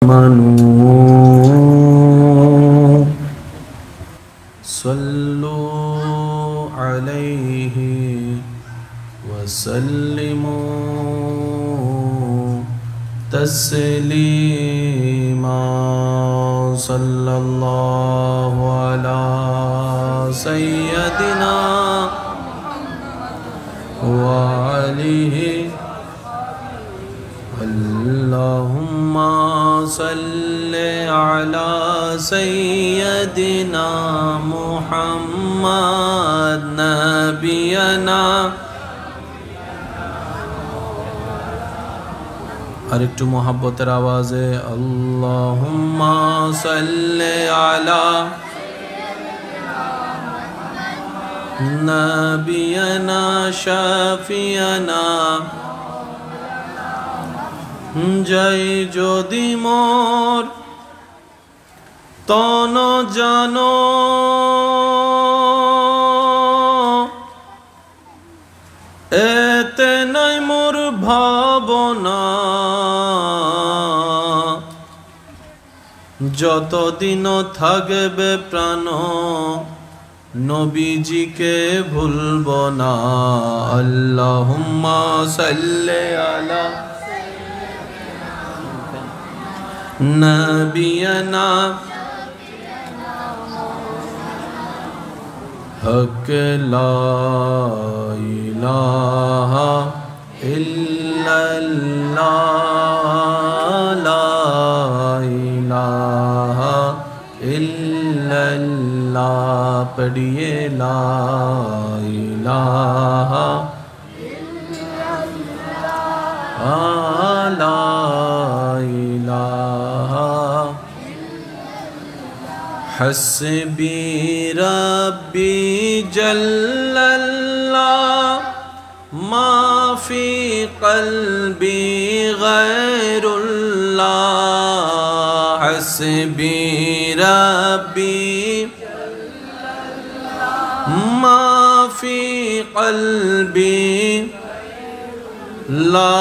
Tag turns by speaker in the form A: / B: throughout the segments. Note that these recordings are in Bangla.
A: آمنوا صلوا عليه وسلموا تسليما صلى الله على سيدنا وعليه اللهم صل على سيدنا محمد نبينا আরেকটু মোহাব্বতের আওয়াজে আল্লাহুম্মা সাল্লি আলা নবিয়ানা শাফিয়ানা জয় যদি মোর তন জানো এতে নাই মোর ভাবনা যতদিন থাকবে প্রাণ নবীজিকে ভুলব না আল্লাহুম্মা সাল্লি আলা নবিয়ানা হক লা ইলাহা ইল্লাল্লাহ লা ইলাহা ইল্লাল্লাহ পড়িয়ে লা ইলাহা ইল্লাল্লাহ লা ইলাহা হাসবি রাব্বি জাল্লাল্লাহ মা ফি কলবি গায়রুল্লাহ হাসবি রাব্বি মা ফি কলবি লা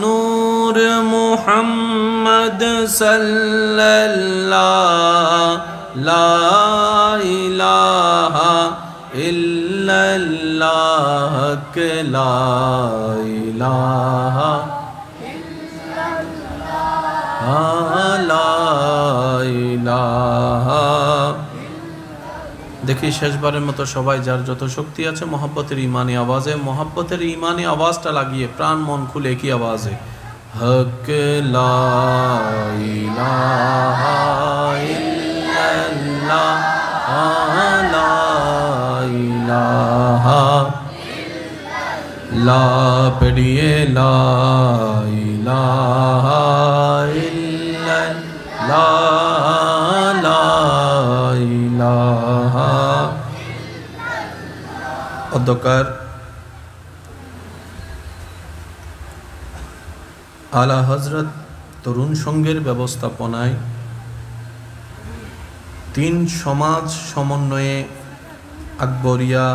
A: নূর মুহাম্মদ সাল্লাল্লাহ লা ইলাহা ইল্লাল্লাহ লা ইলাহা ইল্লাল্লাহ লা ইলাহা দেখি শেষবারের মতো সবাই যার যত শক্তি আছে মোহাব্বতের ইমানি আওয়াজে মোহাব্বতের ইমানি আওয়াজটা লাগিয়ে প্রাণ মন খুলে কি আওয়াজে হক লা ইলাহা ইল্লাল্লাহ লা ইলাহা লা পড়িয়ে লা ইলাহা ইল্লাল্লাহ লা ইলাহা অধ্যকার আলা হযরত তরুণ সংঘের ব্যবস্থাপনায় 3 সমাজ সমন্বয়ে আকবরিয়া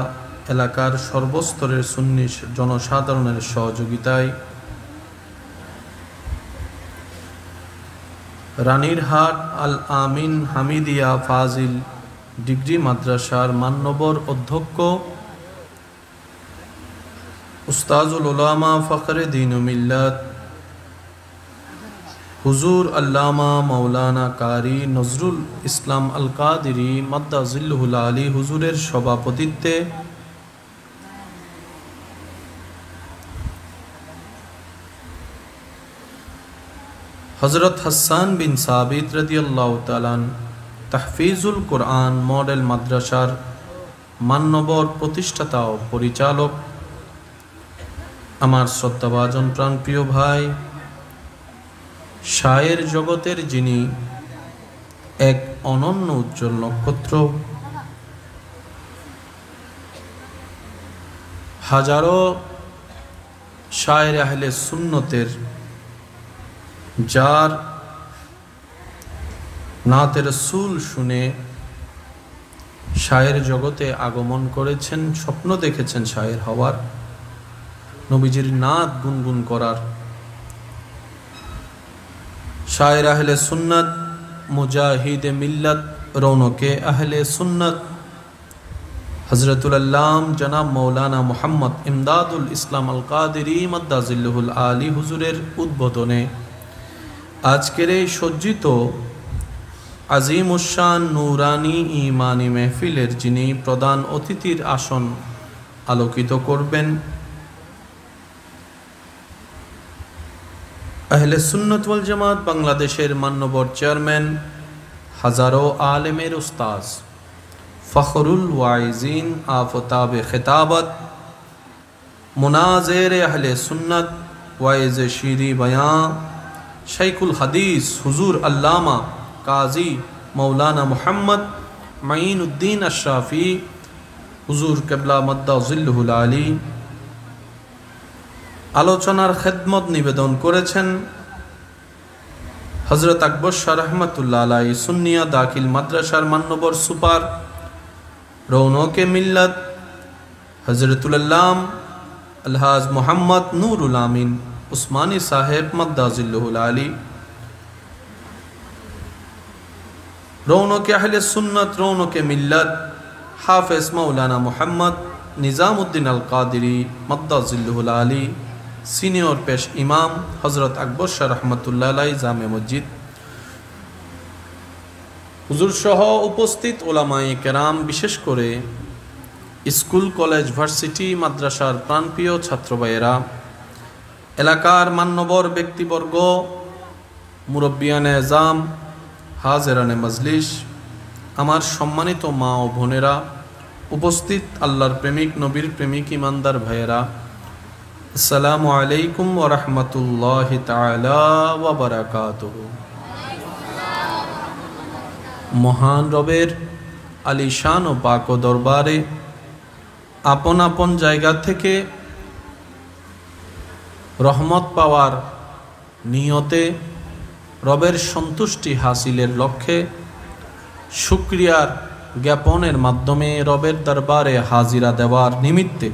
A: এলাকার সর্বস্তরের সুন্নি জনসাধারণের সহযোগিতায় রানীরহাট আল আমিন হামিদিয়া ফাজিল ডিগ্রি মাদ্রাসার মান্যবর অধ্যক্ষ উস্তাজুল উলামা ফখরে দ্বীন ও মিল্লাত হুজুর আল্লামা মাওলানা কারি নজরুল ইসলাম আল কাদিরি মাদ্দাজিল্লুহুল আলী হুজুরের সভাপতিত্বে হযরত হাসান বিন সাবিত রাদিয়াল্লাহু তাআলা তাহফিজুল কোরআন মডেল মাদ্রাসার মান্যবর প্রতিষ্ঠাতা ও পরিচালক আমার শ্রদ্ধাভাজন প্রাণপ্রিয় ভাই শায়ের জগতের যিনি এক অনন্য উজ্জ্বল নক্ষত্র হাজারো শায়ের আহলে সুন্নতের যার নাতে রাসূল শুনে শায়ের জগতে আগমন করেছেন, স্বপ্ন দেখেছেন শায়ের হওয়ার, নবীজির নাত গুনগুন করার, शायर अहले सुन्नत, मुजाहिद मिल्लत, रौनके अहले सुन्नत हज़रतुल अल्लाम जनाब मौलाना मुहम्मद इमदादुल इस्लाम अल कादिरी मद्दाजिल्लुहुल आली हुजूरेर उद्बोधने आजकेर এই সজ্জিত আজিমুশান নুরানি ঈমানী মেহফিলের যিনি প্রধান অতিথির আসন আলোকিত করবেন, আহলে সুন্নাত ওয়াল জামাত বাংলাদেশের মান্যবর চেয়ারম্যান, হাজারো আলেমের উস্তাজ, ফখরুল ওয়াইজিন আফতাবে খিতাবত, মুনাজির আহলে সুন্নাত ওয়াইজ শিরি বয়ান, শাইখুল হাদিস হুজুর আল্লামা কাজী মৌলানা মুহাম্মদ মাইনুদ্দিন আশরাফি হুজুর কেবলা মাদ্দাজিল্লুহুল আলী আলোচনার খেদমত নিবেদন করেছেন হযরত আকবর শাহ রহমাতুল্লাহ আলাইহি সুন্নিয়া দাখিল মাদ্রাসার মান্যবর সুপার, রৌনকে মিল্লাত হযরতুল আল্লাম আলহাজ মোহাম্মদ নুরুল আমিন উসমানী সাহেব মাদ্দাজিল্লুহুল আলী, রৌনকে আহলে সুন্নাত, রৌনকে মিল্লাত হাফেজ মৌলানা মুহাম্মদ নিজামুদ্দিন আল কাদিরি মাদ্দাজিল্লুহুল আলী, সিনিয়র পেশ ইমাম হযরত আকবর শাহ রহমাতুল্লাহ আলাইহি জামে মসজিদ হুজুর সহ উপস্থিত ওলামায়ে কেরাম, বিশেষ করে স্কুল কলেজ ভার্সিটি মাদ্রাসার প্রাণপ্রিয় ছাত্র ভাইয়েরা, এলাকার মান্যবর ব্যক্তিবর্গ, মুরব্বিয়ানে এজাম, হাজেরানে মজলিস, আমার সম্মানিত মা ও বোনেরা, উপস্থিত আল্লাহর প্রেমিক নবীর প্রেমিক ইমানদার ভাইয়েরা, আসসালামু আলাইকুম ওয়া রাহমাতুল্লাহি তাআলা ওয়া বারাকাতুহু। মহান রবের আলিশান ও পাক ও দরবারে আপন আপন জায়গা থেকে রহমত পাওয়ার নিয়তে রবের সন্তুষ্টি হাসিলের লক্ষ্যে শুকরিয়ার জ্ঞাপনের মাধ্যমে রবের দরবারে হাজিরা দেওয়ার নিমিত্তে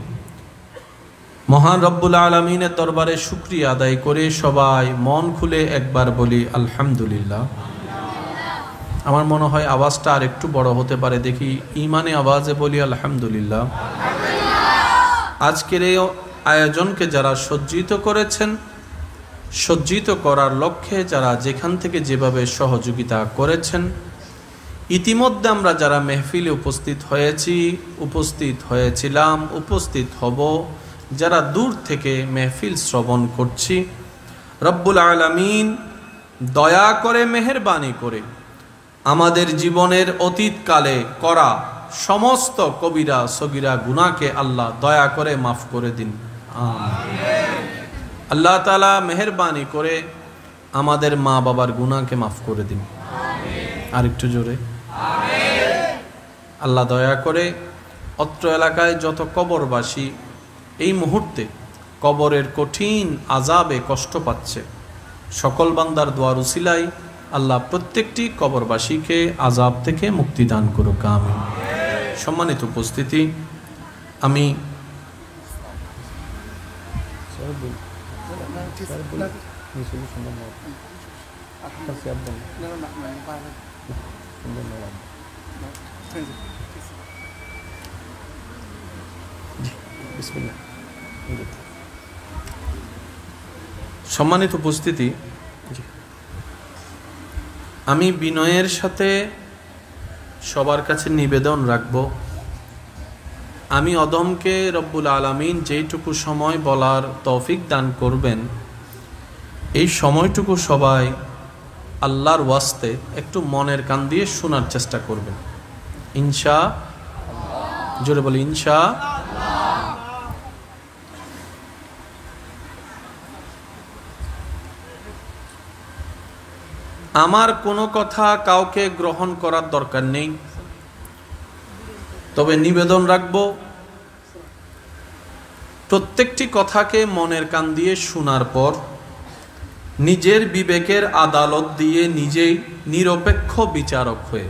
A: মহান রব্বুল আলামিনের দরবারে শুকরিয়া আদায় করে সবাই মন খুলে একবার বলি আলহামদুলিল্লাহ। আমার মনে হয় আওয়াজটা আর একটু বড় হতে পারে, দেখি ইমানে আওয়াজে বলি আলহামদুলিল্লাহ। আজকের এই আয়োজনকে যারা সজ্জিত করেছেন, সজ্জিত করার লক্ষ্যে যারা যেখান থেকে যেভাবে সহযোগিতা করেছেন, ইতিমধ্যে আমরা যারা মেহফিলে উপস্থিত হয়েছি, উপস্থিত হয়েছিলাম, উপস্থিত হব, যারা দূর থেকে মেহফিল শ্রবণ করছি, রব্বুল আলামিন দয়া করে মেহেরবানি করে আমাদের জীবনের অতীতকালে করা সমস্ত কবিরা সগীরা গুনাহকে আল্লাহ দয়া করে মাফ করে দিন। আল্লাহ তাআলা মেহেরবানি করে আমাদের মা বাবার গুনাহকে মাফ করে দিন। আর একটু জোরে আল্লাহ দয়া করে অত্র এলাকায় যত কবরবাসী এই মুহূর্তে কবরের কঠিন আযাবে কষ্ট পাচ্ছে, সকল বান্দার দোয়ার উসিলায় আল্লাহ প্রত্যেকটি কবরবাসীকে আযাব থেকে মুক্তি দান করুক, আমিন। সম্মানিত উপস্থিতি, আমি সম্মানিত উপস্থিতি, আমি বিনয়ের সাথে সবার কাছে নিবেদন রাখব, আমি অদমকে রব্বুল আলামিন যেইটুকু সময় বলার তৌফিক দান করবেন, এই সময়টুকু সবাই আল্লাহর ওয়াস্তে একটু মনের কান দিয়ে শোনার চেষ্টা করবেন, ইনশাআল্লাহ। জোরে বলি ইনশাআল্লাহ। আমার কোনো কথা কাউকে গ্রহণ করার দরকার নেই, তবে নিবেদন রাখব প্রত্যেকটি কথাকে মনের কান দিয়ে শোনার পর নিজের বিবেকের আদালত দিয়ে নিজেই নিরপেক্ষ বিচারক হয়ে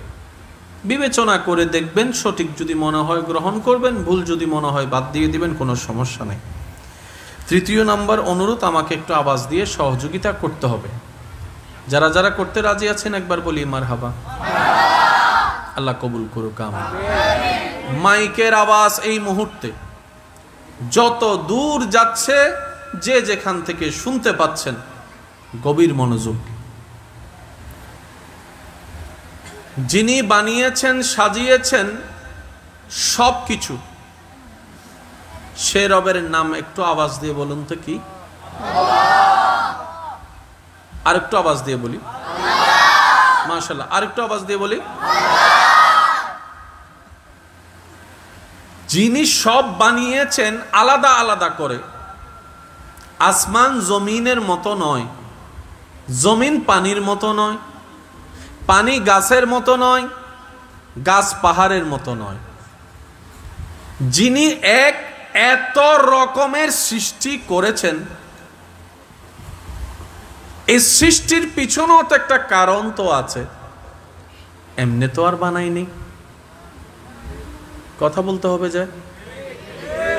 A: বিবেচনা করে দেখবেন, সঠিক যদি মনে হয় গ্রহণ করবেন, ভুল যদি মনে হয় বাদ দিয়ে দিবেন, কোনো সমস্যা নেই। তৃতীয় নাম্বার অনুরোধ, আমাকে একটু আওয়াজ দিয়ে সহযোগিতা করতে হবে। যারা যারা করতে রাজি আছেন একবার বলি মারহাবা। আল্লাহ কবুল করুক আমিন। মাইকের আওয়াজ এই মুহূর্তে যত দূর যাচ্ছে, যে যেখান থেকে শুনতে পাচ্ছেন, গভীর মনোযোগ। যিনি বানিয়েছেন, সাজিয়েছেন সবকিছু, সে রবের নাম একটু আওয়াজ দিয়ে বলুন তো কি? আর একটু আওয়াজ দিয়ে বলি মাশাআল্লাহ, আর একটু আওয়াজ দিয়ে বলি। যিনি সব বানিয়েছেন আলাদা আলাদা করে, আসমান জমিনের মতো নয়, জমিন পানির মতো নয়, পানি গাছের মতো নয়, গাছ পাহাড়ের মতো নয়। যিনি এত রকমের সৃষ্টি করেছেন, এই সৃষ্টির পিছনেও তো একটা কারণ তো আছে, এমনি তো আর বানায়নি। কথা বলতে হবে যে,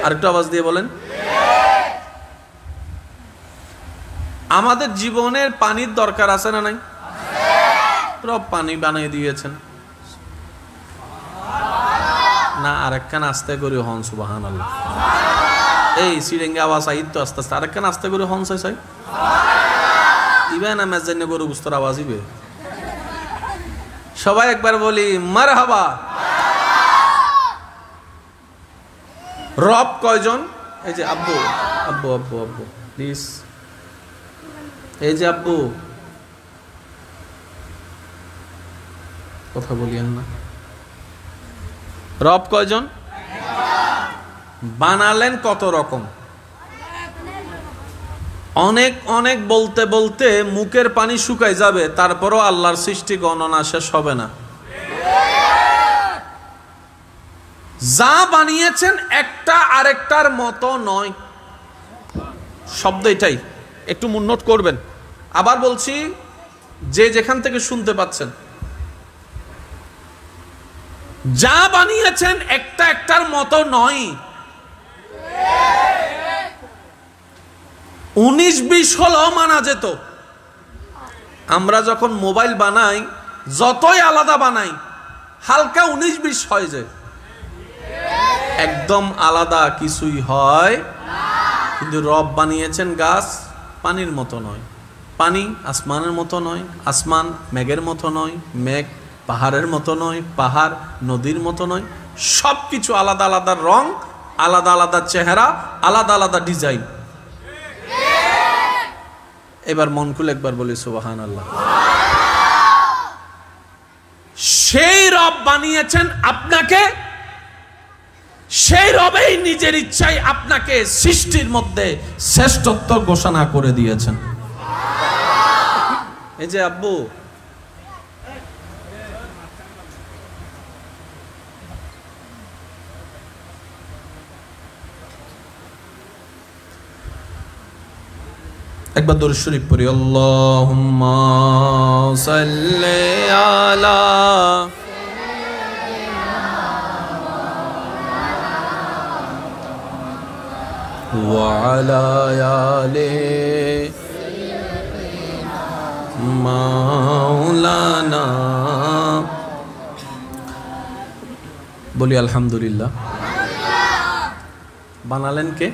A: আরেকটু আওয়াজ দিয়ে বলেন। আমাদের জীবনের পানির দরকার আছে না নাই? রব পানি বানিয়ে দিয়েছেন না? আরেকখান আস্তে করে হন সুবহানাল্লাহ। এই সিরেঙ্গা আওয়াজ আইত তো আস্তে আস্তে, আরেকখান আস্তে করে হন চাই ইবে না মেজান্য গরু গুস্তর আওয়াজ ইবে। সবাই একবার বলি মারহাবা। রব কয়জন? এই যে আব্বু আব্বু আব্বু আব্বু প্লিজ, এই যে আব্বু কথা বলিয়েন না। রব কয়জন? বানালেন কত রকম? অনেক অনেক বলতে বলতে মুখের পানি শুকাই যাবে, তারপরও আল্লাহর সৃষ্টি গণনা শেষ হবে না। যা বানিয়েছেন একটা আরেকটার মতো নয়। শব্দ এটাই, একটু নোট করবেন। আবার বলছি, যে যেখান থেকে শুনতে পাচ্ছেন, যা বানিয়েছেন একটা একটার মতো নয়। 19-20 হলেও মানা যেত। আমরা যখন মোবাইল বানাই, যতই আলাদা বানাই, হালকা 19-20 হয় যায়, একদম আলাদা কিছুই হয়। কিন্তু রব বানিয়েছেন গাছ পানির মতো নয়, পানি আসমানের মতো নয়, আসমান মেঘের মতো নয়, মেঘ পাহাড়ের মতো নয়, পাহাড় নদীর মতো নয়। সবকিছু আলাদা আলাদা রং, আলাদা আলাদা চেহারা, আলাদা আলাদা ডিজাইন। এবার মন খুলে একবার বলি সুবহানাল্লাহ। সেই রব বানিয়েছেন আপনাকে, সেই রবেই নিজের ইচ্ছায় আপনাকে সৃষ্টির মধ্যে শ্রেষ্ঠত্ব ঘোষণা করে দিয়েছেন। এই যে আব্বু, একবার দরুদ শরীফ পড়ি। আল্লাহুম্মা সাল্লি আলা ওয়া আলা আলি মাওলানা। বলি আলহামদুলিল্লাহ। বানালেন কে?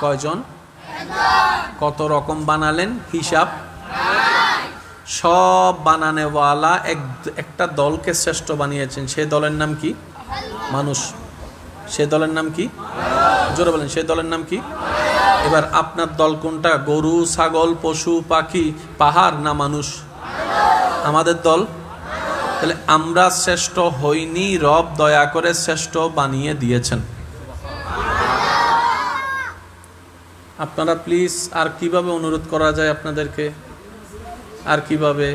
A: কয়জন? কত রকম বানালেন হিসাব? সব বানানেওয়ালা একটা দলকে শ্রেষ্ঠ বানিয়েছেন। সে দলের নাম কি? মানুষ। সে দলের নাম কি? জোরে বলেন, সে দলের নাম কি? এবার আপনার দল কোনটা? গরু, ছাগল, পশু, পাখি, পাহাড় না মানুষ? আমাদের দল। তাহলে আমরা শ্রেষ্ঠ হইনি, রব দয়া করে শ্রেষ্ঠ বানিয়ে দিয়েছেন। আপনারা প্লিজ, আর কিভাবে অনুরোধ করা যায় আপনাদেরকে? আর কিভাবে?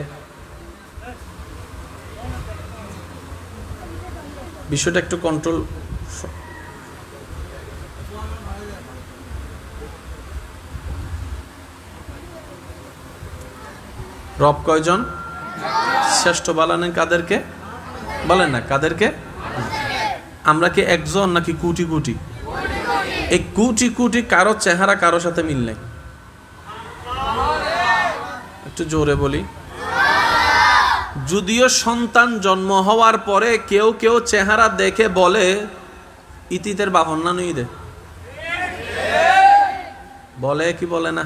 A: বিষয়টা একটু কন্ট্রোল। রব কয়জন? শ্রেষ্ঠ বানালেন কাদেরকে? বলেন না, কাদেরকে? আমরা কি একজন নাকি কোটি কোটি? এই কোটি কোটি কারো চেহারা কারোর সাথে মিল নেই। একটু একটু জোরে বলি। যদিও সন্তান জন্ম হওয়ার পরে কেউ কেউ চেহারা দেখে বলে ইতিতের বাহন না নুই দে, বলে কি বলে না?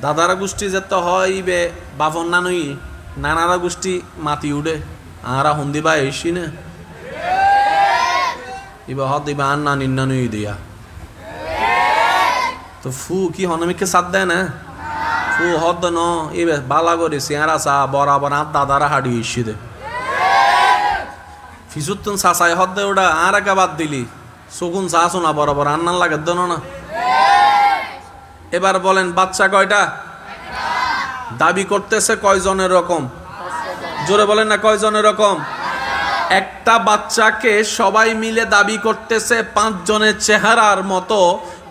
A: দাদারা গোষ্ঠী যে তো হইবে বাহন না নুই, নানারা গোষ্ঠী মাতি উঠে আরা হন্দি বা এসি না ইবা হদ দিবা আর না নিন্না নুই দিয়া তো ফু কি হনমিকে সাথ দেয় না ফু হদ ন এবে বালা করে চেহারা চা বরাবর আর দাদারা হাড়ি এসি দে ফিসুত্তন সাসাই হদ দে ওটা আর একা বাদ দিলি সগুন চা শোনা বরাবর আন্নার লাগে দেন না। এবার বলেন বাচ্চা কয়টা? দাবি করতেছে কয়জনের রকম? জোরে বলেন না কয়জনের রকম? একটা বাচ্চাকে সবাই মিলে দাবি করতেছে 5 জনের চেহারার মতো,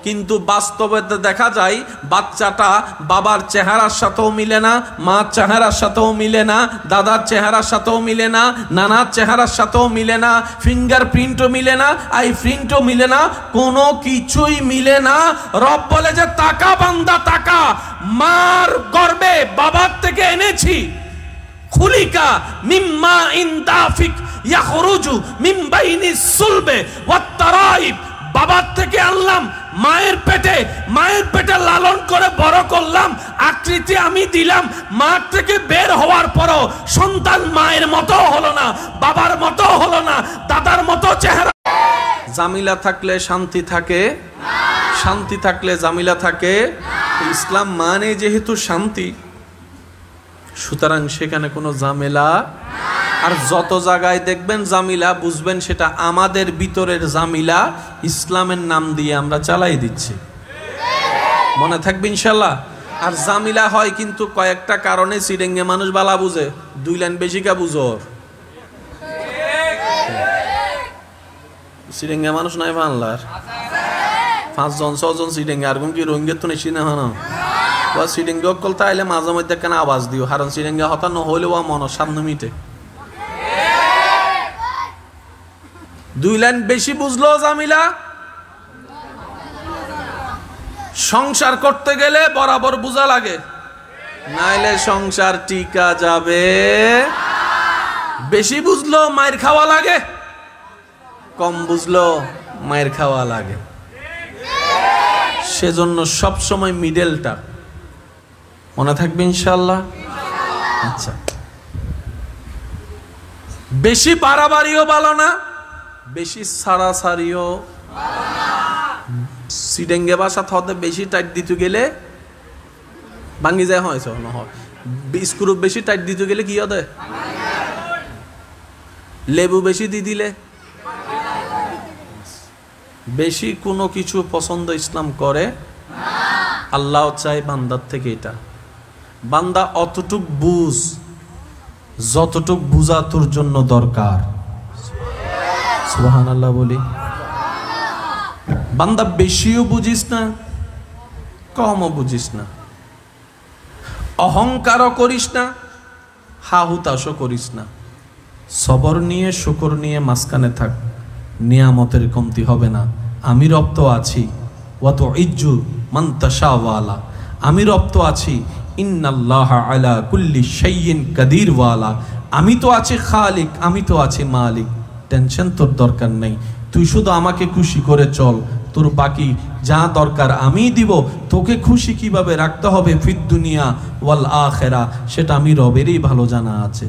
A: কিন্তু বাস্তবে দেখা যায় বাচ্চাটা বাবার চেহারার সাথেও মিলে না, মার চেহারার সাথেও মিলে না, দাদার চেহারার সাথেও মিলে না, নানার চেহারার সাথেও মিলে না, ফিঙ্গারপ্রিন্টও মিলে না, আই প্রিন্টও মিলে না, কোনো কিছুই মিলে না। রব বলে যে টাকা বান্দা টাকা, মার গর্বে বাবার থেকে এনেছি। খুলিকা মিম্মা ইনদাফিক ইয়াখরুজু মিন বাইনিস সুলবে ওয়াত তারাইব, বাবার থেকে আনলাম, মায়ের পেটে লালন করে বড় করলাম, আকৃতি আমি দিলাম। মা থেকে বের হওয়ার পরও সন্তান মায়ের মতো হলো না, বাবার মতো হলো না, দাদার মতো চেহারা। জামিলা থাকলে শান্তি থাকে, শান্তি থাকলে জামিলা থাকে। ইসলাম মানে যেহেতু শান্তি, সুতরাং সেখানে কোনো ঝামেলা। আর যত জায়গায় দেখবেন জামিলা, বুঝবেন সেটা আমাদের ভিতরের জামিলা, ইসলামের নাম দিয়ে আমরা চালাই দিচ্ছি। মনে থাকবে ইনশাল্লাহ। আর জামিলা হয় কিন্তু কয়েকটা কারণে। সিডেঙ্গে মানুষ বালা বুঝে, 2 লাইন বেশি কা বুঝোর। সিডেঙ্গে মানুষ নাই বাংলার 5 জন 6 জন সিডেঙ্গে, আর কি রোহিঙ্গা তো নেছি না হানো বা সিডেঙ্গে অকল তাইলে মাঝে মধ্যে কেন আওয়াজ দিও, কারণ সিডেঙ্গে হতা নহলেও মন সামনে মিটে। 2 লাইন বেশি বুঝলো জামিলা। সংসার করতে গেলে বরাবর বুঝা লাগে, নাইলে সংসার টিকা যাবে। বেশি বুঝলো মায়ের খাওয়া লাগে, কম বুঝলো মায়ের খাওয়া লাগে। সেজন্য সব সময় মিডলটা মনে থাকবে ইনশাআল্লাহ। আচ্ছা, বেশি বাড়াবাড়িও ভালো না, বেশি সারাসারিও। সিডেঙ্গে বাসা থতে বেশি টাইট দিতে গেলে ভাঙ্গি যায়, হয়েছে নহয়। স্ক্রু বেশি টাইট দিতে গেলে কি হবে? লেবু বেশি দিয়ে দিলে। বেশি কোনো কিছু পছন্দ ইসলাম করে আল্লাহ চাই বান্দার থেকে এটা। বান্দা অতটুক বুঝ যতটুক বুঝা তোর জন্য দরকার। সুবহানাল্লাহ বলি। বান্দা বেশিও বুঝিস না, কমও বুঝিস না, অহংকারও করিস না, হাহুতাশও করিস না। সবর নিয়ে শুকর নিয়ে মাঝখানে থাক, নিয়ামতের কমতি হবে না। আমি রব তো আছি, ওয়া তুইজ্জু মান তাশাওয়ালা, আমি রব তো আছি। ইন্নাল্লাহা আলা কুল্লি শাইইন কাদির ওয়ালা, আমি তো আছি খালিক, আমি তো আছি মালিক। টেনশন তোর দরকার নেই, তুই শুধু আমাকে খুশি করে চল, তোর বাকি যা দরকার আমি দিব। তোকে খুশি কিভাবে রাখতে হবে ফিদ দুনিয়া ওয়াল আখিরা, সেটা আমি রবেরই ভালো জানা আছে।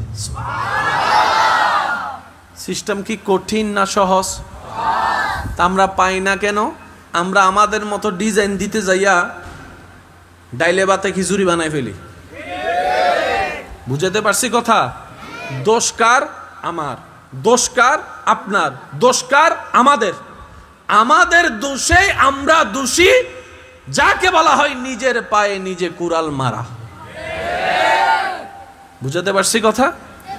A: সিস্টেম কি কঠিন না সহজ? আমরা পাই না কেন? আমরা আমাদের মতো ডিজাইন দিতে যাইয়া ডাইলে বাতে খিচুড়ি বানাই ফেলি। বুঝাতে পারছি কথা? দোষকার আমার, দোষকার আপনার, দোষকার আমাদের। আমাদের দোষে আমরা দোষী, যাকে বলা হয় নিজের পায়ে নিজে কুড়াল মারা। বুঝাতে পারছি কথা?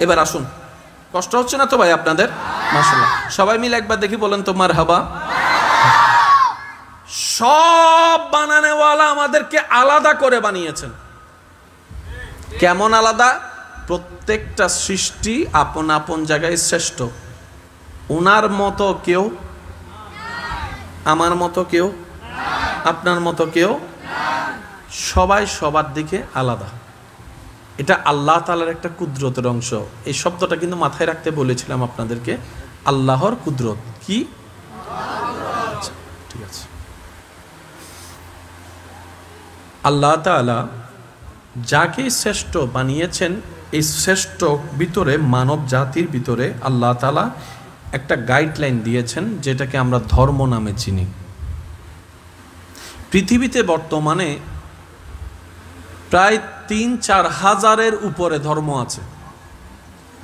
A: এবার আসুন, কষ্ট হচ্ছে না তো ভাই আপনাদের? মাশাআল্লাহ, সবাই মিলে একবার দেখি বলেন তো মারহাবা। সব বানানেওয়ালা আমাদেরকে আলাদা করে বানিয়েছেন। কেমন আলাদা? প্রত্যেকটা সৃষ্টি আপন আপন জায়গায় শ্রেষ্ঠ। ওনার মতো কেউ, আমার মতো কেউ, আপনার মতো কেউ। সবাই সবার দিকে আলাদা। এটা আল্লাহ তাআলার একটা কুদরতের অংশ। এই শব্দটা কিন্তু মাথায় রাখতে বলেছিলাম আপনাদেরকে, আল্লাহর কুদরত। কি? আচ্ছা, ঠিক আছে। আল্লাহ তাআলা যাকে শ্রেষ্ঠ বানিয়েছেন, এই শ্রেষ্ঠ ভিতরে, মানব জাতির ভিতরে আল্লাহ তাআলা একটা গাইডলাইন দিয়েছেন, যেটাকে আমরা ধর্ম নামে চিনি। পৃথিবীতে বর্তমানে প্রায় ৩-৪ হাজারের উপরে ধর্ম আছে।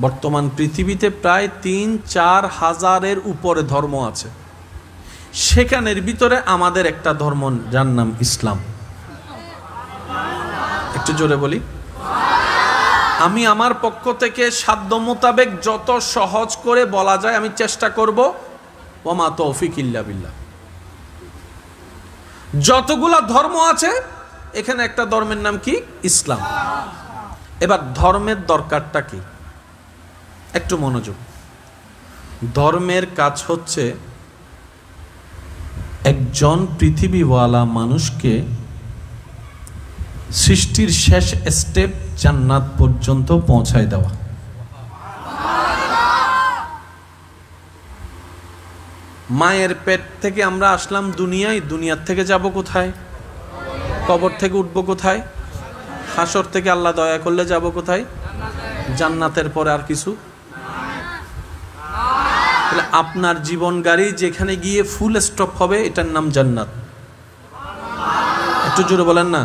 A: বর্তমান পৃথিবীতে প্রায় ৩-৪ হাজারের উপরে ধর্ম আছে। সেখানের ভিতরে আমাদের একটা ধর্ম, যার নাম ইসলাম। একটু জোরে বলি। আমি আমার পক্ষ থেকে সাধ্য মোতাবেক যত সহজ করে বলা যায় আমি চেষ্টা করব। ওমা তৌফিক ইল্লা বিল্লাহ। যতগুলা ধর্ম আছে এখানে একটা ধর্মের নাম কি? ইসলাম। এবার ধর্মের দরকারটা কি? একটু মনোযোগ। ধর্মের কাজ হচ্ছে একজন পৃথিবীওয়ালা মানুষকে সৃষ্টির শেষ স্টেপ জান্নাত পর্যন্ত পৌঁছায় দেওয়া। মায়ের পেট থেকে আমরা আসলাম দুনিয়ায়, দুনিয়ার থেকে যাব কোথায়? কবর থেকে উঠবো কোথায়? হাসর থেকে আল্লাহ দয়া করলে যাব কোথায়? জান্নাতের পরে আর কিছু? তাহলে আপনার জীবন গাড়ি যেখানে গিয়ে ফুল স্টপ হবে এটার নাম জান্নাত। একটু জোরে বলেন না।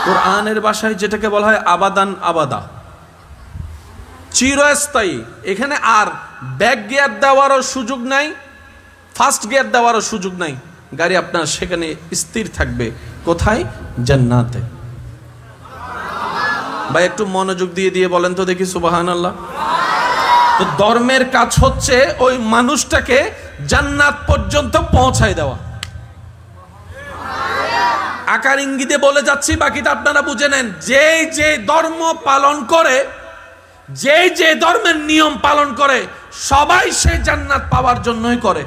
A: কোরআনের ভাষায় যেটাকে বলা হয় আবাদান আবাদা, চিরস্থায়ী। এখানে আর ব্যাক গিয়ার দেওয়ারও সুযোগ নাই, ফার্স্ট গিয়ার দেওয়ারও সুযোগ নাই। গাড়ি আপনার সেখানে স্থির থাকবে। কোথায়? জান্নাতে। ভাই একটু মনোযোগ দিয়ে দিয়ে বলেন তো দেখি সুবহানাল্লাহ। তো ধর্মের কাজ হচ্ছে ওই মানুষটাকে জান্নাত পর্যন্ত পৌঁছায় দেওয়া। আকার ইঙ্গিতে বলে যাচ্ছি, বাকিটা আপনারা বুঝে নেন। যে যে ধর্ম পালন করে, যে যে ধর্মের নিয়ম পালন করে, সবাই সেই জান্নাত পাওয়ার জন্যই করে।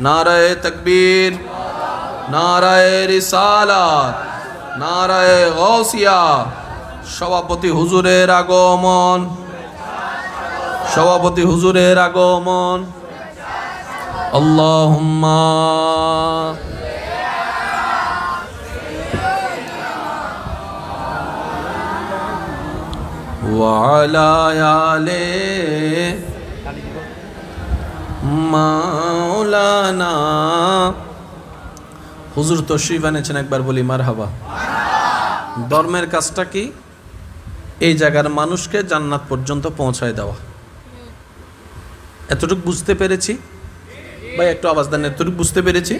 A: নারায়ে তাকবীর, নারায়ে রিসালাত, নারায়ে গাউসিয়া। সভাপতি হুজুরের আগমন, সভাপতি হুজুরের আগমন। আল্লাহুম্মা ওয়া আলা আলি মাওলানা। হুজুর তশরিফ এনেছেন, একবার বলি মারহাবা। ধর্মের কাজটা কি? এই জায়গার মানুষকে জান্নাত পর্যন্ত পৌঁছায় দেওয়া। এতটুকু বুঝতে পেরেছি ভাই? একটু আওয়াজ দেন। এতটুকু বুঝতে পেরেছি?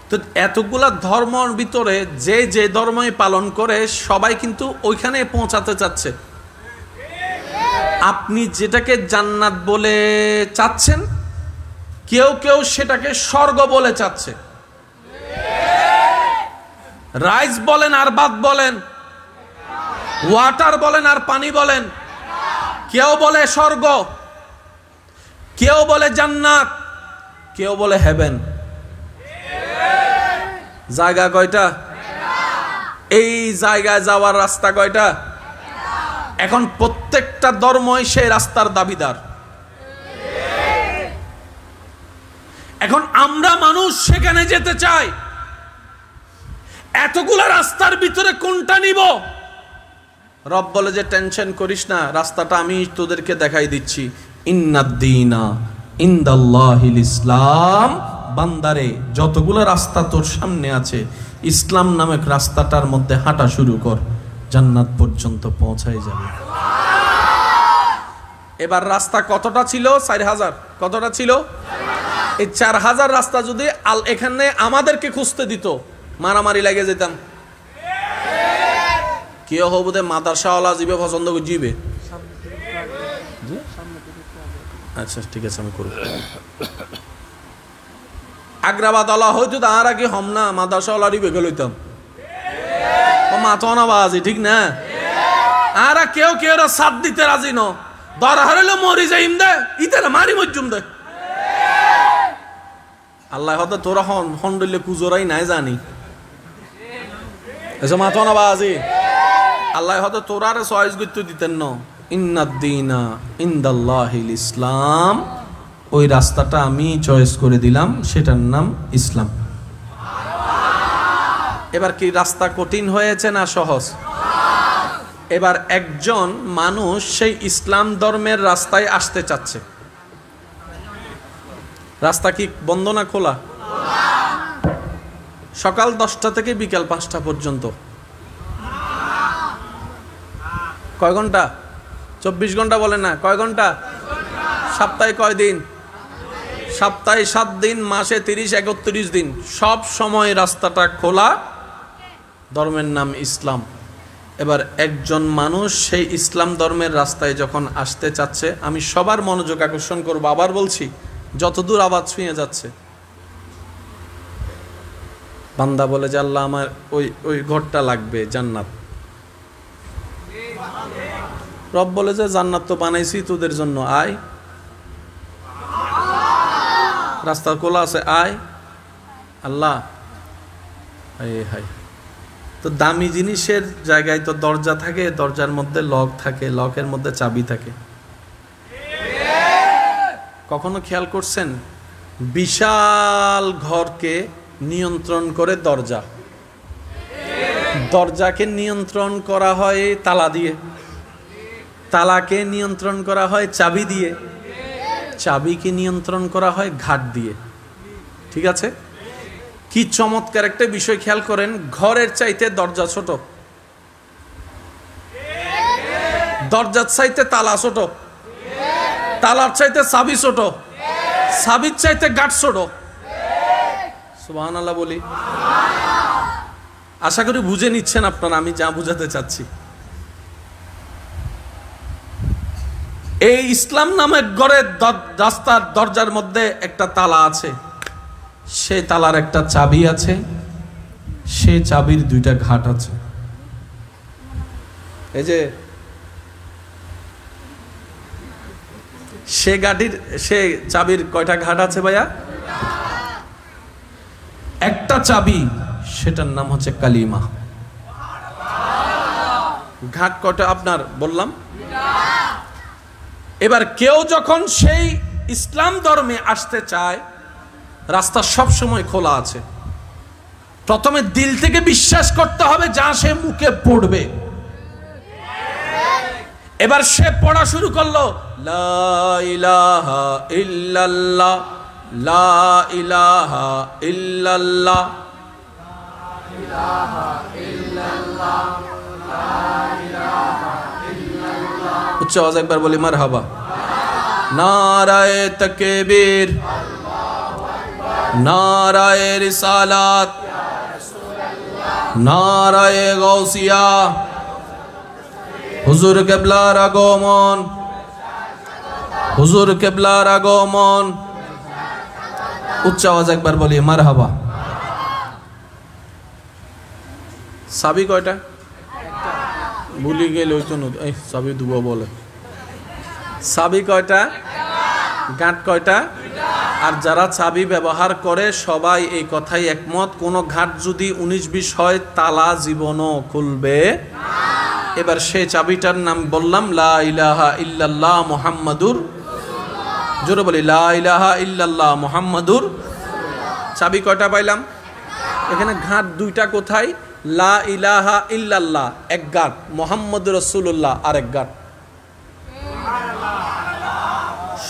A: তো এতগুলা ধর্মের ভিতরে যে যে ধর্মই পালন করে সবাই কিন্তু ওইখানে পৌঁছাতে চাচ্ছে। আপনি যেটাকে জান্নাত বলে চাচ্ছেন, কেউ কেউ সেটাকে স্বর্গ বলে চাচ্ছে। রাইস বলেন আর ভাত বলেন, ওয়াটার বলেন আর পানি বলেন, কেউ বলে স্বর্গ, কেউ বলে জান্নাত, কেউ বলে হেভেন। জায়গা কয়টা? এই জায়গায় যাওয়ার রাস্তা কয়টা? এখন প্রত্যেকটা ধর্মই সেই রাস্তার দাবিদার। এখন আমরা মানুষ সেখানে যেতে চাই। এতগুলা রাস্তার ভিতরে কোনটা নিব? রব বলে যে টেনশন করিস না, রাস্তাটা আমি তোদেরকে দেখাই দিচ্ছি। ইন্নাদ-দীনা ইনদাল্লাহিল ইসলাম। বান্দারে, যতগুলো রাস্তা তোর সামনে আছে, ইসলাম নামক রাস্তাটার মধ্যে হাঁটা শুরু কর, জান্নাত পর্যন্ত পৌঁছাই যাবে। এবার রাস্তা কতটা ছিল? 4000। কতটা ছিল? এই 4000 রাস্তা যদি এখানে আমাদেরকে খুঁজতে দিত, মারামারি লাগে যেতাম। কেউ হবুদে মাদ্রাসাওয়ালা জিবে পছন্দ করে জিবে। আচ্ছা ঠিক আছে, আমি করব। আগ্রাবাদওয়ালা হয়তো তার আগে হম না, মাদ্রাসাওয়ালা রিবে গেলইতাম। ও মাথা না বাজি, ঠিক না? আর কেউ কেউ সাথ দিতে রাজি ন দরা হইলো মরি যাইম দে ইতারা মারি মজ্জুম দে আল্লাহ হয়তো তোরা হন্ডলে কুজোরাই নাই জানি এসব মাথা না বাজি আল্লাহ হয়তো তোরার চয়েস করতে দিতেন না ইন্নাদ্দিনা ইনদাল্লাহিল ইসলাম ওই রাস্তাটা আমি চয়েস করে দিলাম সেটার নাম ইসলাম এবার কি রাস্তা কঠিন হয়েছে না সহজ এবার একজন মানুষ সেই ইসলাম ধর্মের রাস্তায় আসতে চাচ্ছে রাস্তা কি বন্ধ না খোলা সকাল 10টা থেকে বিকাল 5টা পর্যন্ত কয় ঘন্টা 24 ঘন্টা বলে না কয় ঘন্টা সপ্তাহে কয় দিন সপ্তাহে 7 দিন মাসে 30-31 দিন সব সময় রাস্তাটা খোলা ধর্মের নাম ইসলাম এবার একজন মানুষ সেই ইসলাম ধর্মের রাস্তায় যখন আসতে চাচ্ছে আমি সবার মনোযোগ আকর্ষণ করব আবার বলছি যতদূর আওয়াজ ছুঁয়ে যাচ্ছে বান্দা বলে যে আল্লাহ আমার ওই ঘরটা লাগবে জান্নাত রব বলে যে জান্নাত তো বানাইছি তোদের জন্য আয় রাস্তা খোলা আছে আয় আল্লাহ হাই তো দামি জিনিসের জায়গায় তো দরজা থাকে দরজার মধ্যে লক থাকে লকের মধ্যে চাবি থাকে কখনো খেয়াল করছেন বিশাল ঘরকে নিয়ন্ত্রণ করে দরজা দরজাকে নিয়ন্ত্রণ করা হয় তালা দিয়ে তালাকে নিয়ন্ত্রণ করা হয় চাবি দিয়ে চাবিকে নিয়ন্ত্রণ করা হয় ঘাট দিয়ে ঠিক আছে কি চমৎকার একটা বিষয় খেয়াল করেন ঘরের চাইতে দরজা ছোট দরজার চাইতে তালা ছোট তালার চাইতে চাবি ছোট চাবির চাইতে গাঁট ছোট সুবহানাল্লাহ বলি আশা করি বুঝে নিচ্ছেন আপনারা আমি যা বুঝাতে চাচ্ছি এই ইসলাম নামের ঘরের রাস্তার দরজার মধ্যে একটা তালা আছে সেই তালার একটা চাবি আছে সেই চাবির 2টা ঘাট আছে এই যে সে চাবির কয়টা ঘাট আছে ভাইয়া একটা চাবি সেটার নাম হচ্ছে কালিমা ঘাট কয়টা আপনার বললাম এবার কেউ যখন সেই ইসলাম ধর্মে আসতে চায় রাস্তা সব সময় খোলা আছে প্রথমে দিল থেকে বিশ্বাস করতে হবে যা সে মুখে পড়বে এবার সে পড়া শুরু করলো লা ইলাহা ইল্লাল্লাহ লা ইলাহা ইল্লাল্লাহ উচ্চ আওয়াজ একবার বলি মারহাবা নারায়ে তাকবীর নারায়ে রিসালাত নারায়ে গাউসিয়া হুজুর কিবলার আগমন হুজুর কিবলার আগমন উচ্চ আওয়াজ একবার বলি মারহাবা চাবি কয়টা ভুলি গেলে ওই তো এই চাবি দুবো বলে চাবি কয়টা গাঁট কয়টা আর যারা চাবি ব্যবহার করে সবাই এই কথাই একমত কোন ঘাট যদি 19-20 হয় তালা জীবনও খুলবে এবার সেই চাবিটার নাম বললাম লা ইলাহা ইল্লাল্লাহ মুহাম্মাদুর জোরে বলি লা ইলাহা ইল্লাল্লাহ মুহাম্মাদুর চাবি কয়টা পাইলাম এখানে ঘাট 2টা কোথায় লা ইলাহা ইল্লাল্লাহ এক ঘাট মুহাম্মদুর রাসূলুল্লাহ আরেক ঘাট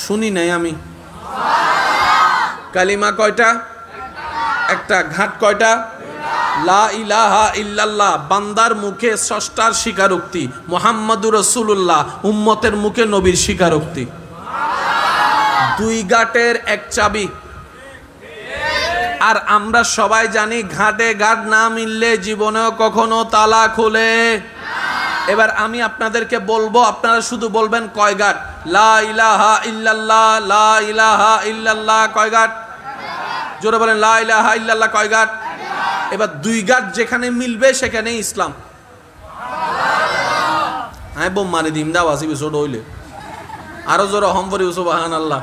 A: শুনি নাই আমি কালিমা কয়টা একটা ঘাট কয়টা লা ইলাহা ইল্লাল্লাহ বান্দার মুখে স্রষ্টার স্বীকারোক্তি মুহাম্মদুর রাসূলুল্লাহ উম্মতের মুখে নবীর স্বীকারোক্তি 2 ঘাটের এক চাবি আর আমরা সবাই জানি ঘাটে ঘাট না মিললে জীবনেও কখনো তালা খোলে এবার আমি আপনাদেরকে বলবো আপনারা শুধু বলবেন কয় ঘাট লা ইলাহা ইল্লাল্লাহ লা ইলাহা ইল্লাল্লাহ কয় ঘাট জোরে বলেন লা ইলাহা ইল্লাল্লাহ কয় ঘাট এবার 2 ঘাট যেখানে মিলবে সেখানেই ইসলাম আমি বোম মারি দিম দাও আসিবি ছোট হইলে আরো জোর হম পরি সুবহানাল্লাহ।